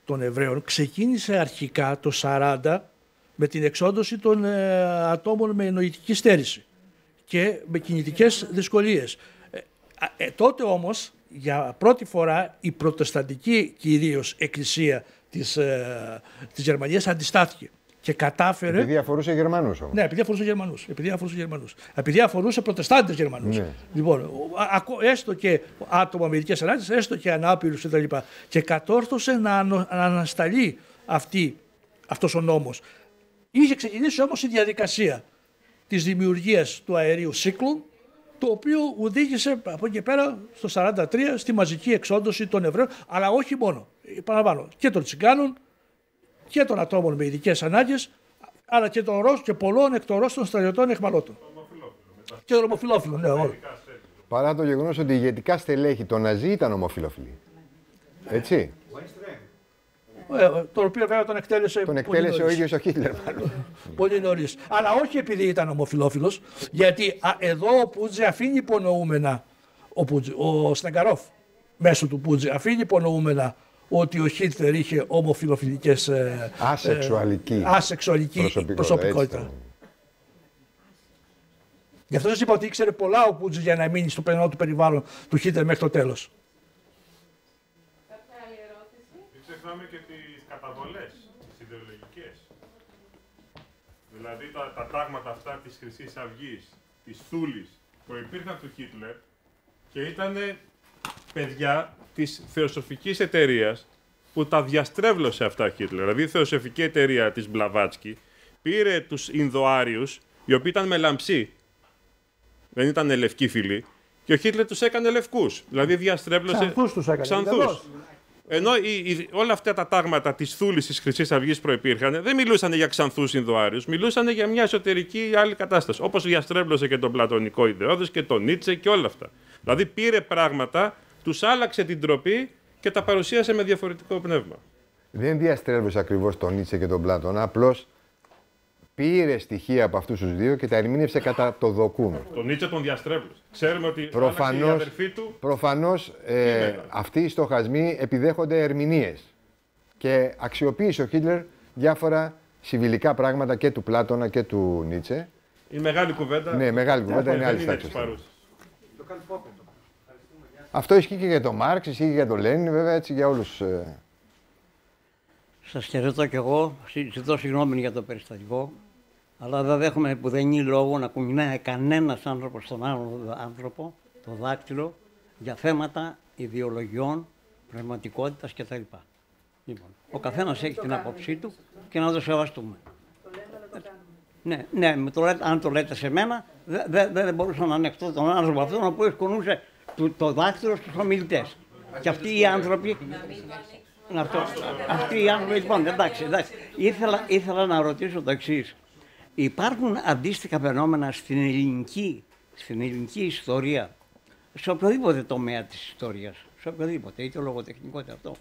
των Εβραίων ξεκίνησε αρχικά το 1940 με την εξόντωση των ατόμων με νοητική στέρηση και με κινητικές δυσκολίες. Τότε όμως, για πρώτη φορά, η προτεσταντική κυρίως εκκλησία της Γερμανίας αντιστάθηκε και κατάφερε... Επειδή αφορούσε Γερμανούς όμως. Ναι, επειδή αφορούσε Γερμανούς. Επειδή αφορούσε προτεστάντες Γερμανούς. Ναι. Λοιπόν, έστω και άτομα με ειδικές ανάγκες, έστω και ανάπηρους κτλ. Και κατόρθωσε να ανασταλεί αυτός ο νόμος. Είχε ξεκινήσει όμως η διαδικασία της δημιουργίας του αερίου Σύκλου, το οποίο οδήγησε από εκεί και πέρα στο 1943 στη μαζική εξόντωση των Εβραίων, αλλά όχι μόνο. Επαναλαμβάνω, και των Τσιγκάνων και των ατόμων με ειδικές ανάγκες, αλλά και των Ρώσων και πολλών εκ των Ρώσων στρατιωτών εχμαλώτων. Και των ομοφυλόφιλων, ναι, όλο. Παρά το γεγονός ότι οι ηγετικά στελέχη των Ναζί ήταν ομοφυλόφιλοι. Έτσι. Τον οποίο βέβαια τον εκτέλεσε. Τον εκτέλεσε ο ίδιος ο Χίτλερ. Πολύ νωρίς. Αλλά όχι επειδή ήταν ομοφυλόφιλος, γιατί εδώ ο Πούτζε αφήνει υπονοούμενα, ο Στεγκαρόφ μέσω του Πούτζε αφήνει υπονοούμενα ότι ο Χίτλερ είχε ομοφυλοφιλικές. Ασεξουαλική προσωπικότητα. Γι' αυτό σας είπα ότι ήξερε πολλά ο Πούτζε για να μείνει στο πενό του περιβάλλον του Χίτλερ μέχρι το τέλος. Μην ξεχνάμε και τις καταβολές, τις ιδεολογικές. Δηλαδή τα τάγματα αυτά της Χρυσής Αυγής, της Θούλης, προϋπήρχαν του Χίτλερ και ήταν παιδιά της θεοσοφικής εταιρείας που τα διαστρέβλωσε αυτά Χίτλερ. Δηλαδή η θεοσοφική εταιρεία της Μπλαβάτσκι πήρε τους Ινδοάριους, οι οποίοι ήταν με λαμψή, δεν ήταν λευκοί φίλοι, και ο Χίτλερ τους έκανε λευκούς. Δηλαδή διαστρέβλωσε. Ξανθούς τους έκανε. Ξανθούς. Ενώ όλα αυτά τα τάγματα της Θούλης της Χρυσής Αυγής προϋπήρχαν, δεν μιλούσαν για ξανθούς Ινδοάριους, μιλούσαν για μια εσωτερική άλλη κατάσταση. Όπως διαστρέβλωσε και τον πλατωνικό ιδεώδες και τον Νίτσε και όλα αυτά. Δηλαδή πήρε πράγματα, τους άλλαξε την τροπή και τα παρουσίασε με διαφορετικό πνεύμα. Δεν διαστρέβλωσε ακριβώς τον Νίτσε και τον Πλάτωνα, απλώς πήρε στοιχεία από αυτούς τους δύο και τα ερμήνευσε κατά το δοκούν. Τον Νίτσε τον διαστρέβλωσε. Ξέρουμε ότι άλλαξε η αδερφή του. Προφανώς αυτοί οι στοχασμοί επιδέχονται ερμηνείες. Και αξιοποίησε ο Χίτλερ διάφορα συμβιλικά πράγματα και του Πλάτωνα και του Νίτσε. Η μεγάλη κουβέντα. Ναι, μεγάλη κουβέντα είναι άλλη τάξη. Αυτό ισχύει και για τον Μάρξ, ισχύει και για τον Λένιν, βέβαια, έτσι για όλους. Σας χαιρετώ κι εγώ. Ζητώ συγγνώμη για το περιστατικό. Αλλά δεν δέχομαι που δεν είναι λόγο να κουνάει κανένας άνθρωπος στον άλλον άνθρωπο το δάκτυλο για θέματα ιδεολογιών, πνευματικότητας κτλ. Λοιπόν, ο καθένας έχει την άποψή του και να το σεβαστούμε. Ναι, αν το λέτε σε μένα, δεν μπορούσα να ανεχτώ τον άνθρωπο αυτόν ο οποίος κουνούσε το δάκτυλο στους ομιλητές. Και αυτοί οι άνθρωποι. Αυτοί οι άνθρωποι, λοιπόν, εντάξει. Ήθελα να ρωτήσω το εξής. Υπάρχουν αντίστοιχα φαινόμενα στην ελληνική ιστορία, σε οποιοδήποτε τομέα της ιστορίας, σε οποιοδήποτε, είτε λογοτεχνικό είτε αυτό,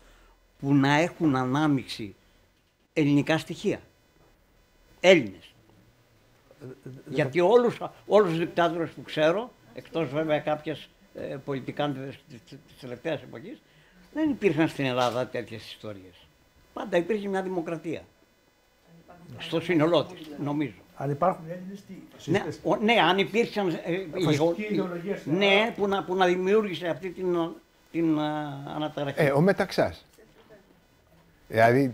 που να έχουν ανάμειξη ελληνικά στοιχεία. Έλληνες. Γιατί όλους τους δικτάτορες που ξέρω, εκτός βέβαια κάποιες πολιτικάντες της τελευταίας εποχής, δεν υπήρχαν στην Ελλάδα τέτοιες ιστορίες. Πάντα υπήρχε μια δημοκρατία. Στο σύνολό της, νομίζω. Αν υπάρχουν Έλληνες ναι, αν υπήρξαν ναι, που να δημιούργησε αυτή την αναταραχή. Ο Μεταξάς. Δηλαδή,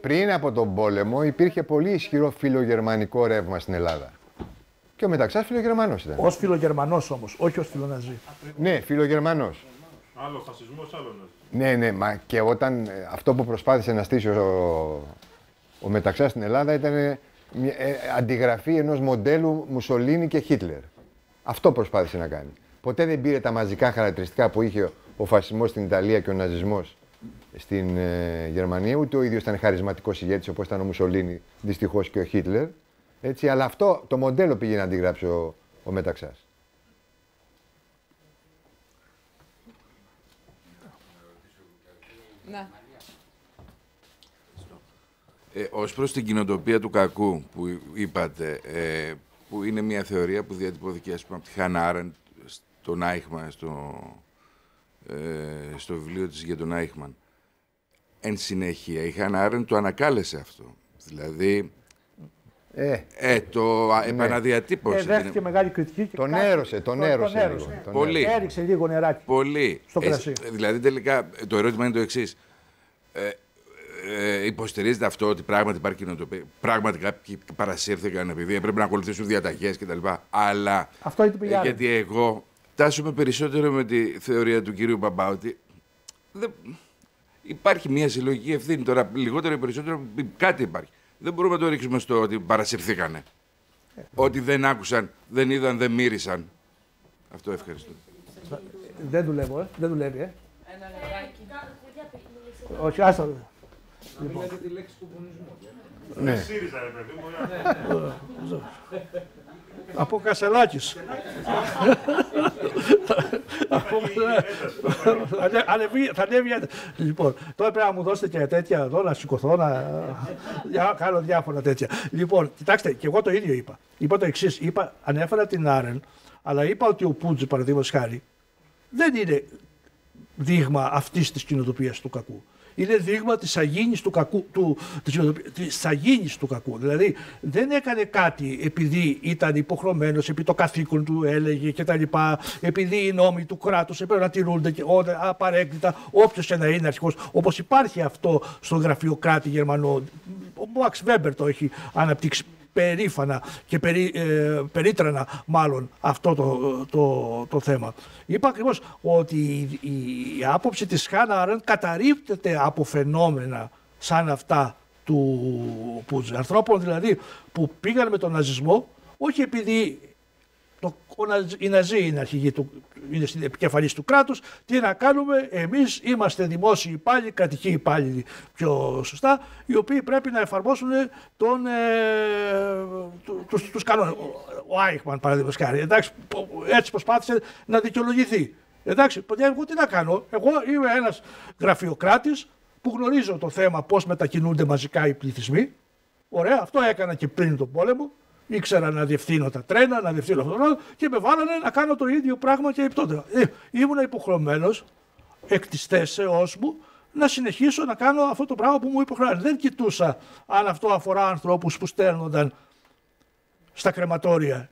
πριν από τον πόλεμο υπήρχε πολύ ισχυρό φιλογερμανικό ρεύμα στην Ελλάδα. Και ο Μεταξάς φιλογερμανός ήταν. Ως φιλογερμανός όμως, όχι ως φιλοναζί. Ναι, φιλογερμανός. Άλλο φασισμός, άλλο ναζισμός. Ναι, ναι, μα και όταν αυτό που προσπάθησε να στήσει ο Μεταξάς στην Ελλάδα ήταν μια αντιγραφή ενός μοντέλου Μουσολίνι και Χίτλερ. Αυτό προσπάθησε να κάνει. Ποτέ δεν πήρε τα μαζικά χαρακτηριστικά που είχε ο φασισμός στην Ιταλία και ο ναζισμός στην Γερμανία. Ούτε ο ίδιος ήταν χαρισματικός ηγέτης όπως ήταν ο Μουσολίνι, δυστυχώς, και ο Χίτλερ. Έτσι, αλλά αυτό το μοντέλο πήγε να αντιγράψει ο Μεταξάς. Ναι. Ως προς την κοινοτοπία του κακού που είπατε, που είναι μια θεωρία που διατυπώθηκε, ας πούμε, από τη Χάνα Άρεντ στον Άιχμαν, στο βιβλίο της για τον Άιχμαν. Εν συνέχεια, η Χάνα Άρεντ το ανακάλεσε αυτό. Δηλαδή, το επαναδιατύπωσε. Δέχτηκε μεγάλη κριτική. Και τον έρωσε λίγο. Πολύ. Έριξε λίγο νεράκι. Πολύ. Στο κρασί. Δηλαδή, τελικά, το ερώτημα είναι το εξής. Υποστηρίζετε αυτό ότι πράγματι υπάρχει κοινοτοπία? Πράγματι κάποιοι παρασύρθηκαν επειδή έπρεπε να ακολουθήσουν διαταγές κτλ. Αλλά. Αυτό είναι το πηγάδι. Γιατί εγώ τάσσομαι περισσότερο με τη θεωρία του κυρίου Μπαμπά ότι υπάρχει μια συλλογική ευθύνη. Τώρα, λιγότερο ή περισσότερο, κάτι υπάρχει. Δεν μπορούμε να το ρίξουμε στο ότι παρασυρθήκανε. Ότι δεν άκουσαν, δεν είδαν, δεν μύρισαν. Αυτό ευχαριστώ. Δεν δουλεύω, δεν δουλεύει, Ένα λεπτάκι. Όχι, άστα. Μιλάτε τη λέξη κομμουνισμού. Ναι. ΣΥΡΙΖΑ, ρε παιδί μου. Από Κασελάκης. Θα ανέβει. Λοιπόν, τώρα πρέπει να μου δώσετε και τέτοια εδώ, να σηκωθώ, να κάνω διάφορα τέτοια. Λοιπόν, κοιτάξτε, και εγώ το ίδιο είπα. Είπα το εξής. Ανέφερα την Άρεν, αλλά είπα ότι ο Πούτζη, παραδείγματος χάρη, δεν είναι δείγμα αυτής της κοινοτοπίας του κακού. Είναι δείγμα της αγίνης του κακού, της αγίνης του κακού. Δηλαδή δεν έκανε κάτι επειδή ήταν υποχρεωμένος, επειδή το καθήκον του έλεγε κτλ. Επειδή οι νόμοι του κράτους έπρεπε να τηρούνται και απαρέκκλητα, όποιος και να είναι αρχηγός. Όπως υπάρχει αυτό στον γραφειοκράτη Γερμανό. Ο Μαξ Βέμπερ το έχει αναπτύξει περήφανα και περίτρανα μάλλον αυτό το θέμα. Είπα ακριβώς ότι η άποψη της Χάνα Άρεντ καταρρίπτεται από φαινόμενα σαν αυτά του Πούτζε. Ανθρώπων δηλαδή που πήγαν με τον ναζισμό, όχι επειδή οι Ναζί είναι αρχηγοί είναι στην επικεφαλής του κράτους, τι να κάνουμε, εμείς είμαστε δημόσιοι υπάλληλοι, κρατικοί υπάλληλοι πιο σωστά, οι οποίοι πρέπει να εφαρμόσουν τους κανόνες. Ο Άιχμαν, παραδείγματος χάρη, εντάξει, έτσι προσπάθησε να δικαιολογηθεί. Εντάξει, εγώ τι να κάνω, εγώ είμαι ένας γραφειοκράτης που γνωρίζω το θέμα πώς μετακινούνται μαζικά οι πληθυσμοί. Ωραία, αυτό έκανα και πριν τον πόλεμο. Ήξερα να διευθύνω τα τρένα, να διευθύνω αυτό το άλλο και με βάλανε να κάνω το ίδιο πράγμα και τότε. Ήμουν υποχρεωμένος εκ της θέσεώς μου να συνεχίσω να κάνω αυτό το πράγμα που μου υποχρεώνει. Δεν κοιτούσα αν αυτό αφορά ανθρώπους που στέλνονταν στα κρεματόρια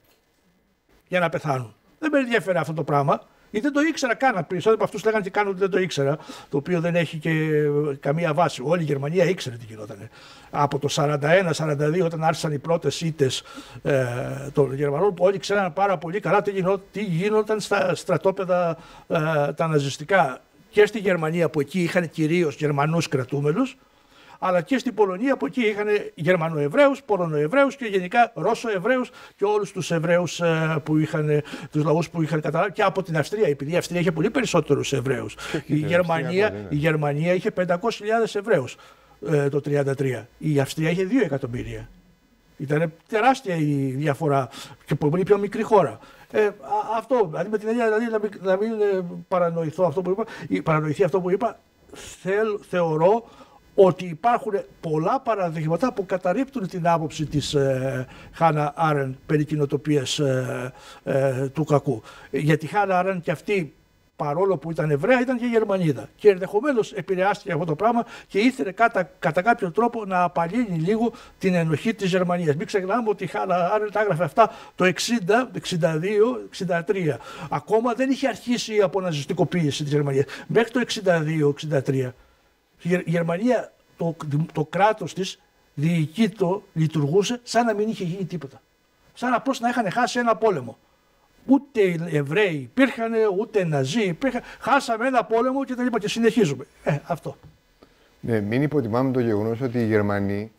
για να πεθάνουν. Δεν με ενδιαφέρε αυτό το πράγμα. Ή δεν το ήξερα καν. Περισσότεροι από αυτούς λέγανε και κάνουν ότι δεν το ήξερα, το οποίο δεν έχει και καμία βάση. Όλη η Γερμανία ήξερε τι γινόταν. Από το 1941-1942, όταν άρχισαν οι πρώτες ήττες των Γερμανών, που όλοι ξέραν πάρα πολύ καλά τι γινόταν στα στρατόπεδα τα ναζιστικά. Και στη Γερμανία, που εκεί είχαν κυρίως Γερμανούς κρατούμενους, αλλά και στην Πολωνία, που εκεί είχαν Γερμανοεβραίους, Πολωνοεβραίους και γενικά Ρώσοεβραίους και όλους τους Εβραίους τους λαούς που είχαν καταλάβει, και από την Αυστρία, επειδή η Αυστρία είχε πολύ περισσότερους Εβραίους. Η Γερμανία είχε 500.000 Εβραίους το 1933. Η Αυστρία είχε 2 εκατομμύρια. Ήταν τεράστια η διαφορά και πολύ πιο μικρή χώρα. Αυτό, δηλαδή με την έννοια να μην παρανοηθεί αυτό που είπα, θεωρώ ότι υπάρχουν πολλά παραδείγματα που καταρρίπτουν την άποψη της Χάνα Άρεντ περί κοινοτοπίας του κακού. Γιατί η Χάνα Άρεντ και αυτή, παρόλο που ήταν Εβραία, ήταν και Γερμανίδα. Και ενδεχομένως επηρεάστηκε αυτό το πράγμα και ήθελε κατά κάποιο τρόπο να απαλύνει λίγο την ενοχή της Γερμανίας. Μην ξεχνάμε ότι η Χάνα Άρεντ τα έγραφε αυτά το 60, 62, 63. Ακόμα δεν είχε αρχίσει η αποναζιστικοποίηση της Γερμανίας. Μέχρι το 62, 63. Η Γερμανία, το κράτος της, λειτουργούσε σαν να μην είχε γίνει τίποτα. Σαν απλώς να είχαν χάσει ένα πόλεμο. Ούτε Εβραίοι υπήρχαν, ούτε Ναζί υπήρχαν. Χάσαμε ένα πόλεμο και τα λοιπά και συνεχίζουμε. Αυτό. Ναι, μην υποτιμάμε το γεγονός ότι οι Γερμανοί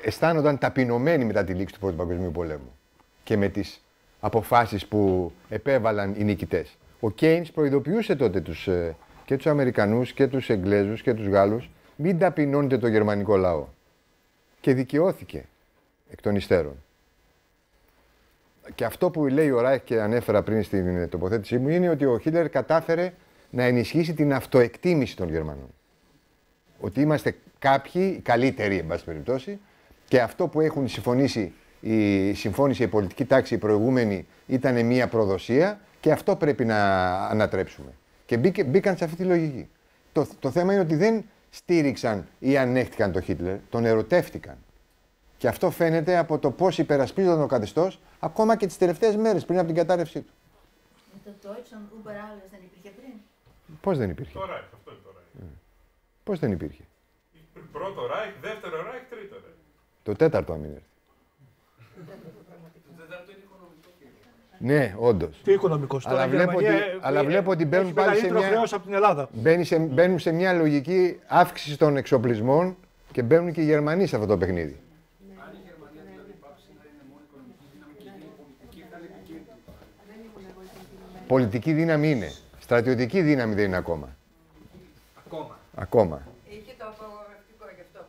αισθάνονταν ταπεινωμένοι μετά τη λήξη του Πρώτου Παγκοσμίου Πολέμου και με τις αποφάσεις που επέβαλαν οι νικητές. Ο Κέινς προειδοποιούσε τότε και τους Αμερικανούς και τους Εγγλέζους και τους Γάλλους, μην ταπεινώνετε το γερμανικό λαό. Και δικαιώθηκε εκ των υστέρων. Και αυτό που λέει ο Ράιχ και ανέφερα πριν στην τοποθέτησή μου είναι ότι ο Χίτλερ κατάφερε να ενισχύσει την αυτοεκτίμηση των Γερμανών. Ότι είμαστε κάποιοι, καλύτεροι εν πάση περιπτώσει, και αυτό που έχουν συμφώνησε η πολιτική τάξη η προηγούμενη ήταν μια προδοσία και αυτό πρέπει να ανατρέψουμε. Και μπήκαν σε αυτή τη λογική. Το θέμα είναι ότι δεν στήριξαν ή ανέχτηκαν τον Χίτλερ, τον ερωτεύτηκαν. Και αυτό φαίνεται από το πώς υπερασπίζονταν ο καθεστώς ακόμα και τις τελευταίες μέρες πριν από την κατάρρευσή του. Το Deutschland über alles δεν υπήρχε πριν. Πώς δεν υπήρχε? Το Ράιχ, αυτό είναι το Ράιχ. Πώς δεν υπήρχε? Πρώτο Ράιχ, δεύτερο Ράιχ, τρίτο Ράιχ. Το τέταρτο αν μην έρθει. Ναι, όντως. Τι οικονομικός. Αλλά βλέπω ότι μπαίνουν πάλι σε μια... Μπαίνουν σε μια λογική αύξηση των εξοπλισμών και μπαίνουν και οι Γερμανοί σε αυτό το παιχνίδι. Αν η Γερμανία δηλαδή πάψει να είναι μόνο οικονομική δύναμη και πολιτική θα είναι επικίνδυνη. Πολιτική δύναμη είναι. Στρατιωτική δύναμη δεν είναι ακόμα. Ακόμα. Είχε το απαγορευτικό γι' αυτό.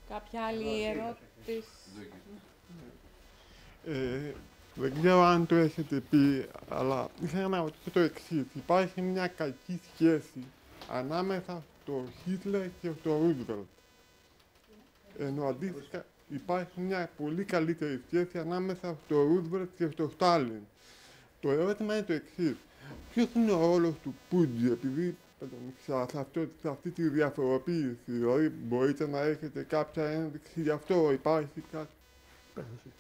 Κάποια άλλη ερώτηση? Δεν ξέρω αν το έχετε πει, αλλά ήθελα να ρωτήσω το εξής. Υπάρχει μια κακή σχέση ανάμεσα στο Χίτλερ και στο Ρούσβελτ. Ενώ αντίστοιχα υπάρχει μια πολύ καλύτερη σχέση ανάμεσα στο Ρούσβελτ και στο Στάλιν. Το ερώτημα είναι το εξής. Ποιος είναι ο ρόλος του Πούτζι, επειδή σε αυτή τη διαφοροποίηση, δηλαδή μπορείτε να έχετε κάποια ένδειξη γι' αυτό, υπάρχει κάτι?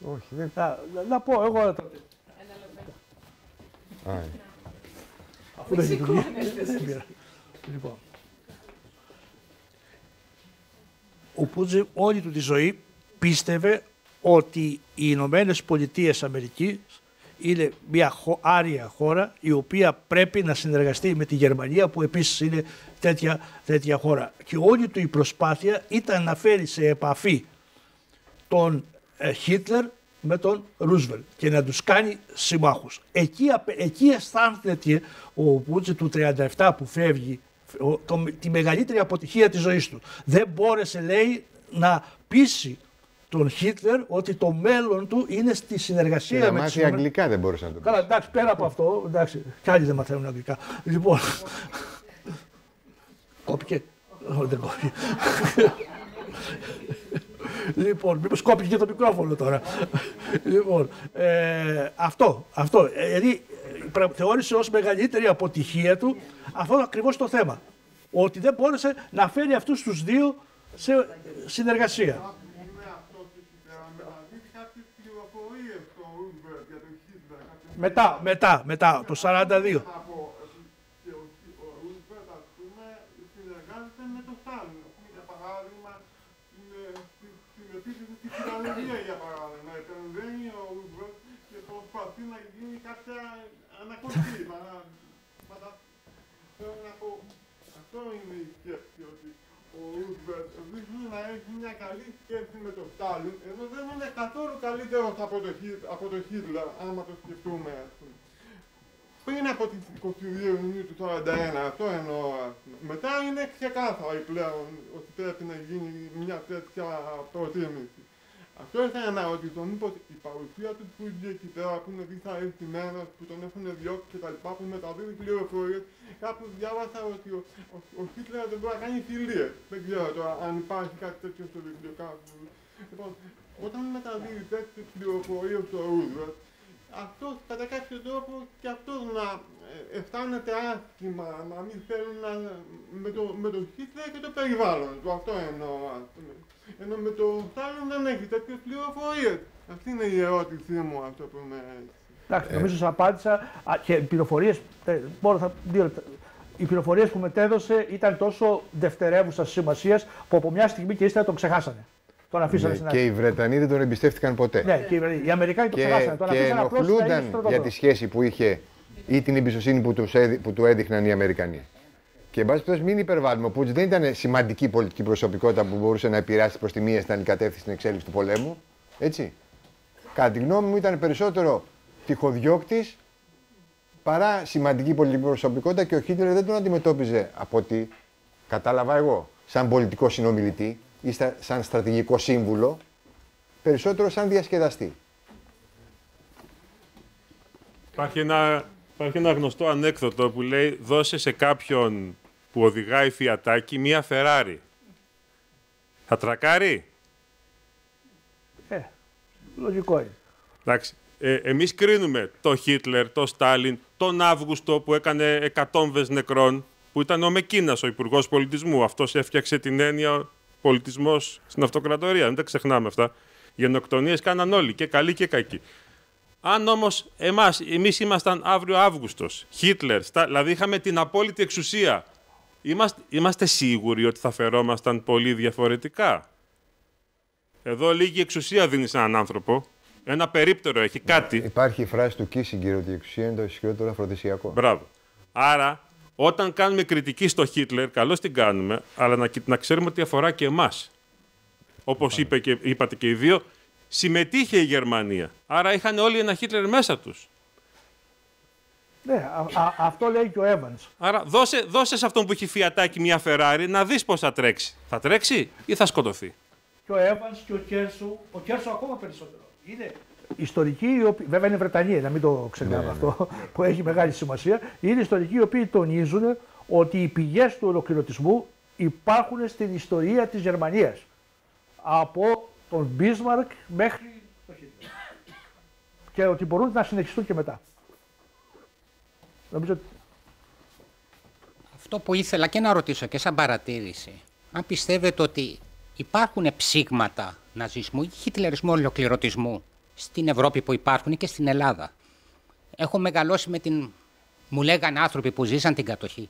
Όχι, δεν... Να πω εγώ τότε. Αφού δεν λειτουργεί. Λοιπόν. Ο Πούτζι όλη του τη ζωή πίστευε ότι οι Ηνωμένες Πολιτείες Αμερικής είναι μια άρια χώρα η οποία πρέπει να συνεργαστεί με τη Γερμανία που επίσης είναι τέτοια χώρα. Και όλη του η προσπάθεια ήταν να φέρει σε επαφή τον Χίτλερ με τον Ρούσβελτ και να τους κάνει συμμάχους. Εκεί αισθάνεται ο Πούτζι του 1937 που φεύγει τη μεγαλύτερη αποτυχία της ζωής του. Δεν μπόρεσε, λέει, να πείσει τον Χίτλερ ότι το μέλλον του είναι στη συνεργασία με τους... Και να μάθει αγγλικά δεν μπορούσε να το πει. Καλά, εντάξει, πέρα από αυτό, εντάξει, κι άλλοι δεν μαθαίνουν αγγλικά. Λοιπόν, κόπηκε. Δεν κόπηκε. Λοιπόν, μήπως κόπηκε και το μικρόφωνο τώρα. Λοιπόν, αυτό. Δηλαδή, θεώρησε ως μεγαλύτερη αποτυχία του αυτό ακριβώς το θέμα. Ότι δεν μπόρεσε να φέρει αυτούς τους δύο σε συνεργασία. Μετά, το 42. Για παράδειγμα, επεμβαίνει ο Ρούσβελτ και προσπαθεί να γίνει κάποια ανακοπή. Θέλω να πω, αυτό είναι η σκέψη, ότι ο Ρούσβελτ δείχνει να έχει μια καλή σχέση με τον Στάλιν, ενώ δεν είναι καθόλου καλύτερος από το Χίτλερ, άμα το σκεφτούμε, ας πούμε. Πριν από τις 22 Ιουνίου του 1941, αυτό εννοώ. Μετά είναι ξεκάθαρο πλέον ότι πρέπει να γίνει μια τέτοια προτίμηση. Αυτό ήθελα να ρωτήσω, μήπως η παρουσία του Πούτζι εκεί πέρα που είναι δυσαρεστημένος, που τον έχουν διώξει και τα λοιπά, που μεταδίδει πληροφορίες, κάπου διάβασα ότι ο Χίτλερ δεν μπορεί να κάνει φιλίες. Δεν ξέρω τώρα αν υπάρχει κάτι τέτοιο στο βιβλίο κάπου. Λοιπόν, όταν μεταδίδει τέτοιες πληροφορίες στο Ρούσβελτ, αυτός κατά κάποιο τρόπο και αυτός να αισθάνεται άσχημα, να μην θέλει με το Χίτλερ και το περιβάλλον του. Αυτό εννοώ, ας πούμε. Ενώ με το Στάλιν δεν έχει τέτοιες πληροφορίες. Αυτή είναι η ερώτησή μου, αυτό που με... Εντάξει, νομίζω σας απάντησα και οι πληροφορίες, οι πληροφορίες που μετέδωσε ήταν τόσο δευτερεύουσας σημασίας που από μια στιγμή και ύστερα τον ξεχάσανε. Τον αφήσανε Ναι, στην και οι Βρετανοί δεν τον εμπιστεύτηκαν ποτέ. Ναι, και οι Αμερικάνοι το ξεχάσανε. Τον Και αφήσανε απλώς να είναι ενοχλούνταν στρατόπεδο. για τη σχέση που είχε ή την εμπιστοσύνη που του έδειχναν οι Αμερικανοί. Και εν πάση περιπτώσει, μην υπερβάλλουμε. Ο Πούτς δεν ήταν σημαντική πολιτική προσωπικότητα που μπορούσε να επηρεάσει προς τη μία στην άλλη κατεύθυνση στην εξέλιξη του πολέμου. Έτσι. Κατά τη γνώμη μου, ήταν περισσότερο τυχοδιώκτης παρά σημαντική πολιτική προσωπικότητα και ο Χίτλερ δεν τον αντιμετώπιζε από ό,τι κατάλαβα εγώ σαν πολιτικό συνομιλητή ή σαν στρατηγικό σύμβουλο, περισσότερο σαν διασκεδαστή. Υπάρχει ένα γνωστό ανέκδοτο που λέει «Δώσε σε κάποιον που οδηγάει φιατάκι μία Φεράρι. Θα τρακάρει?» Λογικό είναι. Εντάξει. Εμείς κρίνουμε τον Χίτλερ, τον Στάλιν, τον Αύγουστο που έκανε εκατόμβες νεκρών, που ήταν ο Μεκίνας, ο Υπουργός Πολιτισμού. Αυτός έφτιαξε την έννοια πολιτισμός στην αυτοκρατορία. Δεν τα ξεχνάμε αυτά. Γενοκτονίες κάναν όλοι, και καλοί και κακοί. Αν όμως εμείς ήμασταν αύριο Αύγουστος, Χίτλερ, δηλαδή είχαμε την απόλυτη εξουσία, είμαστε σίγουροι ότι θα φερόμασταν πολύ διαφορετικά? Εδώ λίγη εξουσία δίνει σε έναν άνθρωπο. Ένα περίπτερο έχει κάτι. Υπάρχει η φράση του Κίσιγκερ ότι η εξουσία είναι το ισχυρότερο αφροδισιακό. Μπράβο. Άρα, όταν κάνουμε κριτική στο Χίτλερ, καλώς την κάνουμε, αλλά να ξέρουμε ότι αφορά και εμάς. Όπως είπατε και οι δύο, συμμετείχε η Γερμανία. Άρα είχαν όλοι ένα Χίτλερ μέσα τους. Ναι, αυτό λέει και ο Evans. Άρα δώσε σε αυτόν που έχει φιατάκι μια Φεράρι να δεις πώς θα τρέξει. Θα τρέξει ή θα σκοτωθεί? Και ο Evans και ο Κέρσο ακόμα περισσότερο. Είναι ιστορικοί, βέβαια είναι Βρετανοί, να μην το ξεχνάμε αυτό, που έχει μεγάλη σημασία. Είναι ιστορικοί οι οποίοι τονίζουν ότι οι πηγές του ολοκληρωτισμού υπάρχουν στην ιστορία της Γερμανίας. Από τον Μπίσμαρκ μέχρι το Χίτλερ. Και ότι μπορούν να συνεχιστούν και μετά. Νομίζω... Αυτό που ήθελα και να ρωτήσω και σαν παρατήρηση, αν πιστεύετε ότι υπάρχουν ψήγματα ναζισμού ή χιτλερισμού ολοκληρωτισμού στην Ευρώπη που υπάρχουν και στην Ελλάδα? Έχω μεγαλώσει με την... Μου λέγανε άνθρωποι που ζήσαν την κατοχή.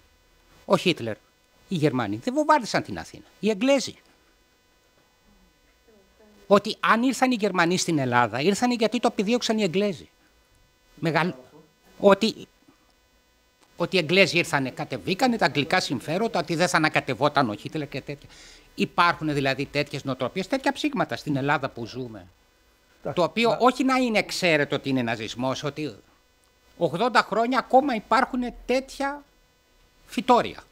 Ο Χίτλερ, οι Γερμανοί δεν βομβάρδισαν την Αθήνα. Οι Εγγλέζοι. Ότι αν ήρθαν οι Γερμανοί στην Ελλάδα, ήρθαν γιατί το επιδίωξαν οι Εγγλέζοι. Ότι οι Εγγλέζοι ήρθανε, κατεβήκανε τα αγγλικά συμφέροντα, ότι δεν θα ανακατευόταν ο Χίτλερ και τέτοια. Υπάρχουν δηλαδή τέτοιες νοοτροπίες, τέτοια ψήγματα στην Ελλάδα που ζούμε. Το οποίο όχι να είναι εξαίρετο ότι είναι ναζισμός, ότι 80 χρόνια ακόμα υπάρχουν τέτοια φυτόρια.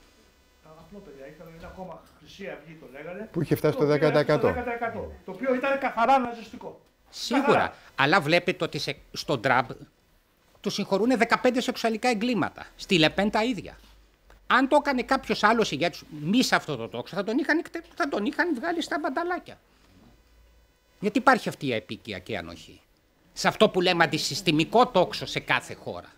Απλό, παιδιά, ήταν ακόμα Χρυσή Αυγή, το λέγανε. Που είχε φτάσει στο 10%. Το οποίο ήταν καθαρά ναζιστικό. Σίγουρα. Καθαρά. Αλλά βλέπετε ότι στον Τραμπ του συγχωρούν 15 σεξουαλικά εγκλήματα. Στη Λεπέν τα ίδια. Αν το έκανε κάποιο άλλο ηγέτης μη σε αυτό το τόξο, θα τον είχαν βγάλει στα μπανταλάκια. Γιατί υπάρχει αυτή η επίκεια και η ανοχή. Σε αυτό που λέμε αντισυστημικό τόξο σε κάθε χώρα.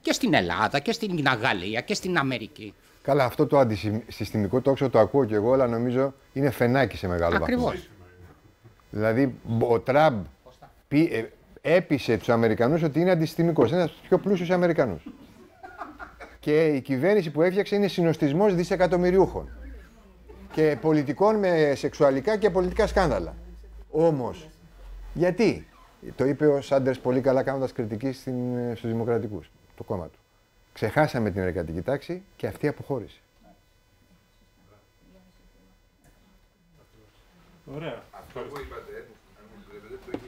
Και στην Ελλάδα και στην Γαλλία και στην Αμερική. Καλά, αυτό το αντισυστημικό τόξο το ακούω κι εγώ, αλλά νομίζω είναι φαινάκι σε μεγάλο βαθμό. Ακριβώς. Δηλαδή, ο Τραμπ έπεισε τους Αμερικανούς ότι είναι αντισυστημικός. Είναι ένας από τους πιο πλούσιους Αμερικανούς. Και η κυβέρνηση που έφτιαξε είναι συνοστισμός δισεκατομμυριούχων. Και πολιτικών με σεξουαλικά και πολιτικά σκάνδαλα. Όμως, γιατί? Το είπε ο Σάντερς πολύ καλά κάνοντας κριτική στους Δημοκρατικούς, το κόμμα του. Ξεχάσαμε την εργατική τάξη και αυτή αποχώρησε. Ωραία. Αυτό που είπατε, αν μου επιτρέπετε,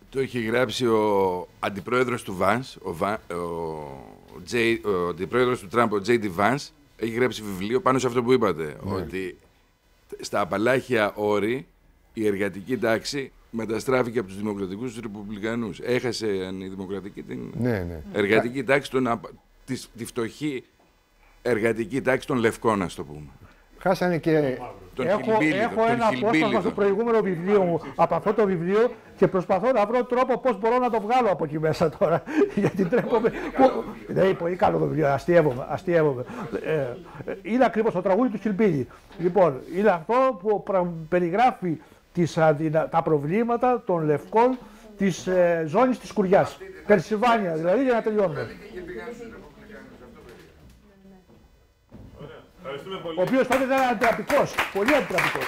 το είχε γράψει ο αντιπρόεδρος του Βανς, ο αντιπρόεδρος του Τραμπ, ο J.D. Vance, έχει γράψει βιβλίο πάνω σε αυτό που είπατε, ότι στα Απαλάχια όρη η εργατική τάξη μεταστράφηκε από τους δημοκρατικούς στους ρεπουμπλικανούς. Έχασε η δημοκρατική την εργατική τάξη, τη φτωχή εργατική τάξη των λευκών, ας το πούμε. Χάσανε και... Έχω ένα απόσπασμα στο προηγούμενο βιβλίο μου από αυτό το βιβλίο και προσπαθώ να βρω τρόπο πώς μπορώ να το βγάλω από εκεί μέσα τώρα. Γιατί τρέπομαι. Είναι πολύ καλό το βιβλίο, αστείευομαι. Είναι ακριβώς το τραγούδι του Χιλμπίλη. Λοιπόν, είναι αυτό που περιγράφει τα προβλήματα των λευκών της ζώνης της Κουριάς. Περσιλβάνια δηλαδή, για να τελειώνουμε. Ευχαριστούμε πολύ. Ο οποίος τότε ήταν αντιτραπικός, πολύ αντιτραπικός.